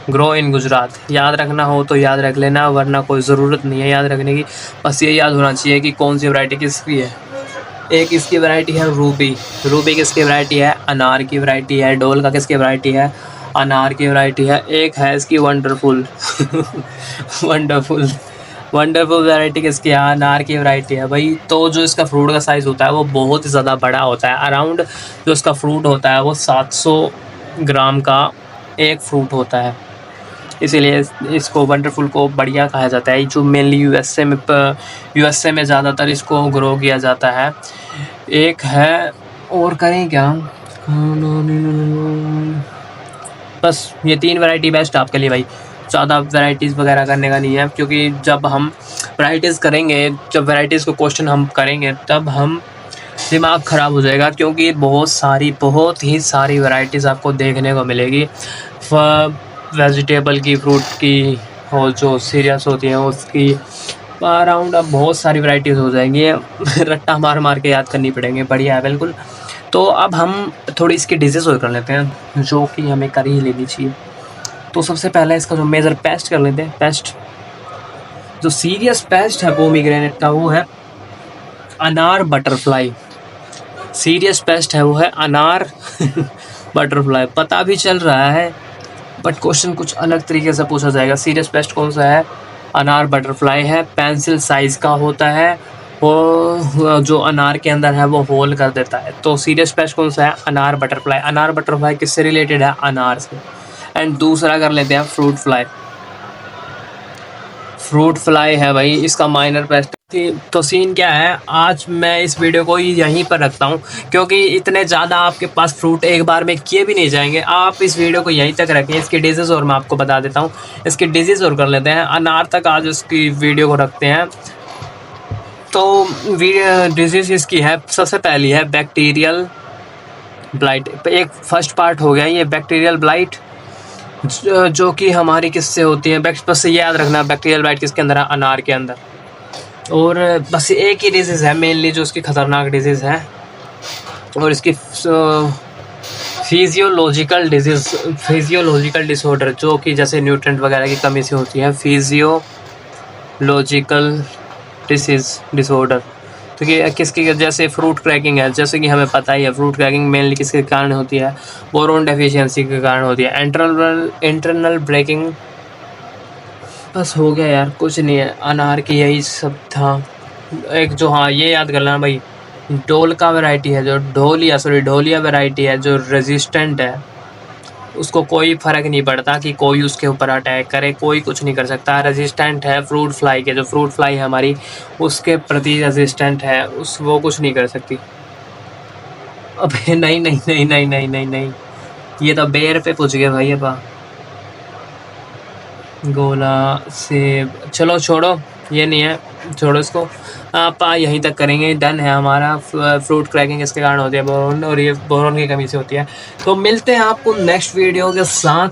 ग्रो इन गुजरात। याद रखना हो तो याद रख लेना, वरना कोई ज़रूरत नहीं है याद रखने की, बस ये याद होना चाहिए कि कौन सी वैरायटी किसकी है। एक इसकी वैरायटी है रूबी किसकी वैरायटी है, अनार की वैरायटी है। डोल का किसकी वैरायटी है, अनार की वैरायटी है। एक है इसकी वंडरफुल वंडरफुल वैरायटी किसकी है, अनार की वैरायटी है भाई। तो जो इसका फ्रूट का साइज़ होता है वो बहुत ही ज़्यादा बड़ा होता है, अराउंड जो इसका फ्रूट होता है वो 700 ग्राम का एक फ्रूट होता है, इसीलिए इसको वंडरफुल को बढ़िया कहा जाता है। जो मेनली यूएसए में ज़्यादातर इसको ग्रो किया जाता है। एक है, और करें क्या, बस ये 3 वैरायटी बेस्ट आपके लिए भाई, ज़्यादा वैराइटीज़ वगैरह करने का नहीं है, क्योंकि जब हम वैराइटीज़ करेंगे, जब वैराइटीज़ को क्वेश्चन हम करेंगे तब हम दिमाग ख़राब हो जाएगा, क्योंकि बहुत ही सारी वैराइटीज़ आपको देखने को मिलेगी। वेजिटेबल की, फ्रूट की, और जो सीरियल्स होती हैं उसकी, अराउंड अब बहुत सारी वैराइटीज़ हो जाएंगी, रट्टा मार के याद करनी पड़ेंगे। बढ़िया है बिल्कुल। तो अब हम थोड़ी इसकी डिजीज़ और कर लेते हैं, जो कि हमें कर ही लेनी चाहिए। तो सबसे पहला इसका जो मेजर पेस्ट कर लेते हैं, जो सीरियस पेस्ट है पोमीग्रेनेट का वो है अनार बटरफ्लाई। सीरियस पेस्ट है वो है अनार बटरफ्लाई। पता भी चल रहा है बट क्वेश्चन कुछ अलग तरीके से पूछा जाएगा। सीरियस पेस्ट कौन सा है, अनार बटरफ्लाई है। पेंसिल साइज़ का होता है, वो जो अनार के अंदर है वो होल कर देता है। तो सीरियस पेस्ट कौन सा है, अनार बटरफ्लाई। अनार बटरफ्लाई किससे रिलेटेड है, अनार से। एंड दूसरा कर लेते हैं फ्रूट फ्लाई है भाई इसका माइनर पेस्ट। तो सीन क्या है, आज मैं इस वीडियो को यहीं पर रखता हूँ, क्योंकि इतने ज़्यादा आपके पास फ्रूट एक बार में किए भी नहीं जाएंगे। आप इस वीडियो को यहीं तक रखें, इसकी डिजीज़ और मैं आपको बता देता हूँ। इसकी डिजीज़ और कर लेते हैं, अनार तक आज इसकी वीडियो को रखते हैं। तो डिजीज़ इसकी है, सबसे पहली है बैक्टीरियल ब्लाइट। एक फर्स्ट पार्ट हो गया ये बैक्टीरियल ब्लाइट, जो कि हमारी किससे होती है, बस ये याद रखना, बैक्टीरियल ब्लाइट किसके अंदर है, अनार के अंदर। और बस एक ही डिजीज़ है मेनली जो उसकी ख़तरनाक डिजीज़ है, और इसकी फिजियोलॉजिकल डिसऑर्डर जो कि जैसे न्यूट्रेंट वगैरह की कमी से होती है, फिजियोलॉजिकल डिसऑर्डर। तो कि किसकी, जैसे फ्रूट क्रैकिंग है, जैसे कि हमें पता ही है फ्रूट क्रैकिंग मेनली किसके कारण होती है, बोरोन डेफिशिएंसी के कारण होती है। इंटरनल ब्रेकिंग, बस हो गया यार, कुछ नहीं है। अनार की यही सब था। एक जो, हाँ ये याद कर लेना भाई, ढोलिया वैरायटी है जो रेजिस्टेंट है, उसको कोई फ़र्क नहीं पड़ता कि कोई उसके ऊपर अटैक करे, कोई कुछ नहीं कर सकता। रेजिस्टेंट है फ्रूट फ्लाई के, जो फ्रूट फ्लाई है हमारी उसके प्रति रेजिस्टेंट है, वो कुछ नहीं कर सकती। अबे नहीं नहीं नहीं नहीं नहीं नहीं नहीं, ये तो बेर पे पूछ गए भाई। अब गोला सेब, चलो छोड़ो, ये नहीं है, छोड़ो इसको। आप यहीं तक करेंगे, डन है हमारा। फ्रूट क्रैकिंग इसके कारण होती है बोरोन, और ये बोरोन की कमी से होती है। तो मिलते हैं आपको नेक्स्ट वीडियो के साथ।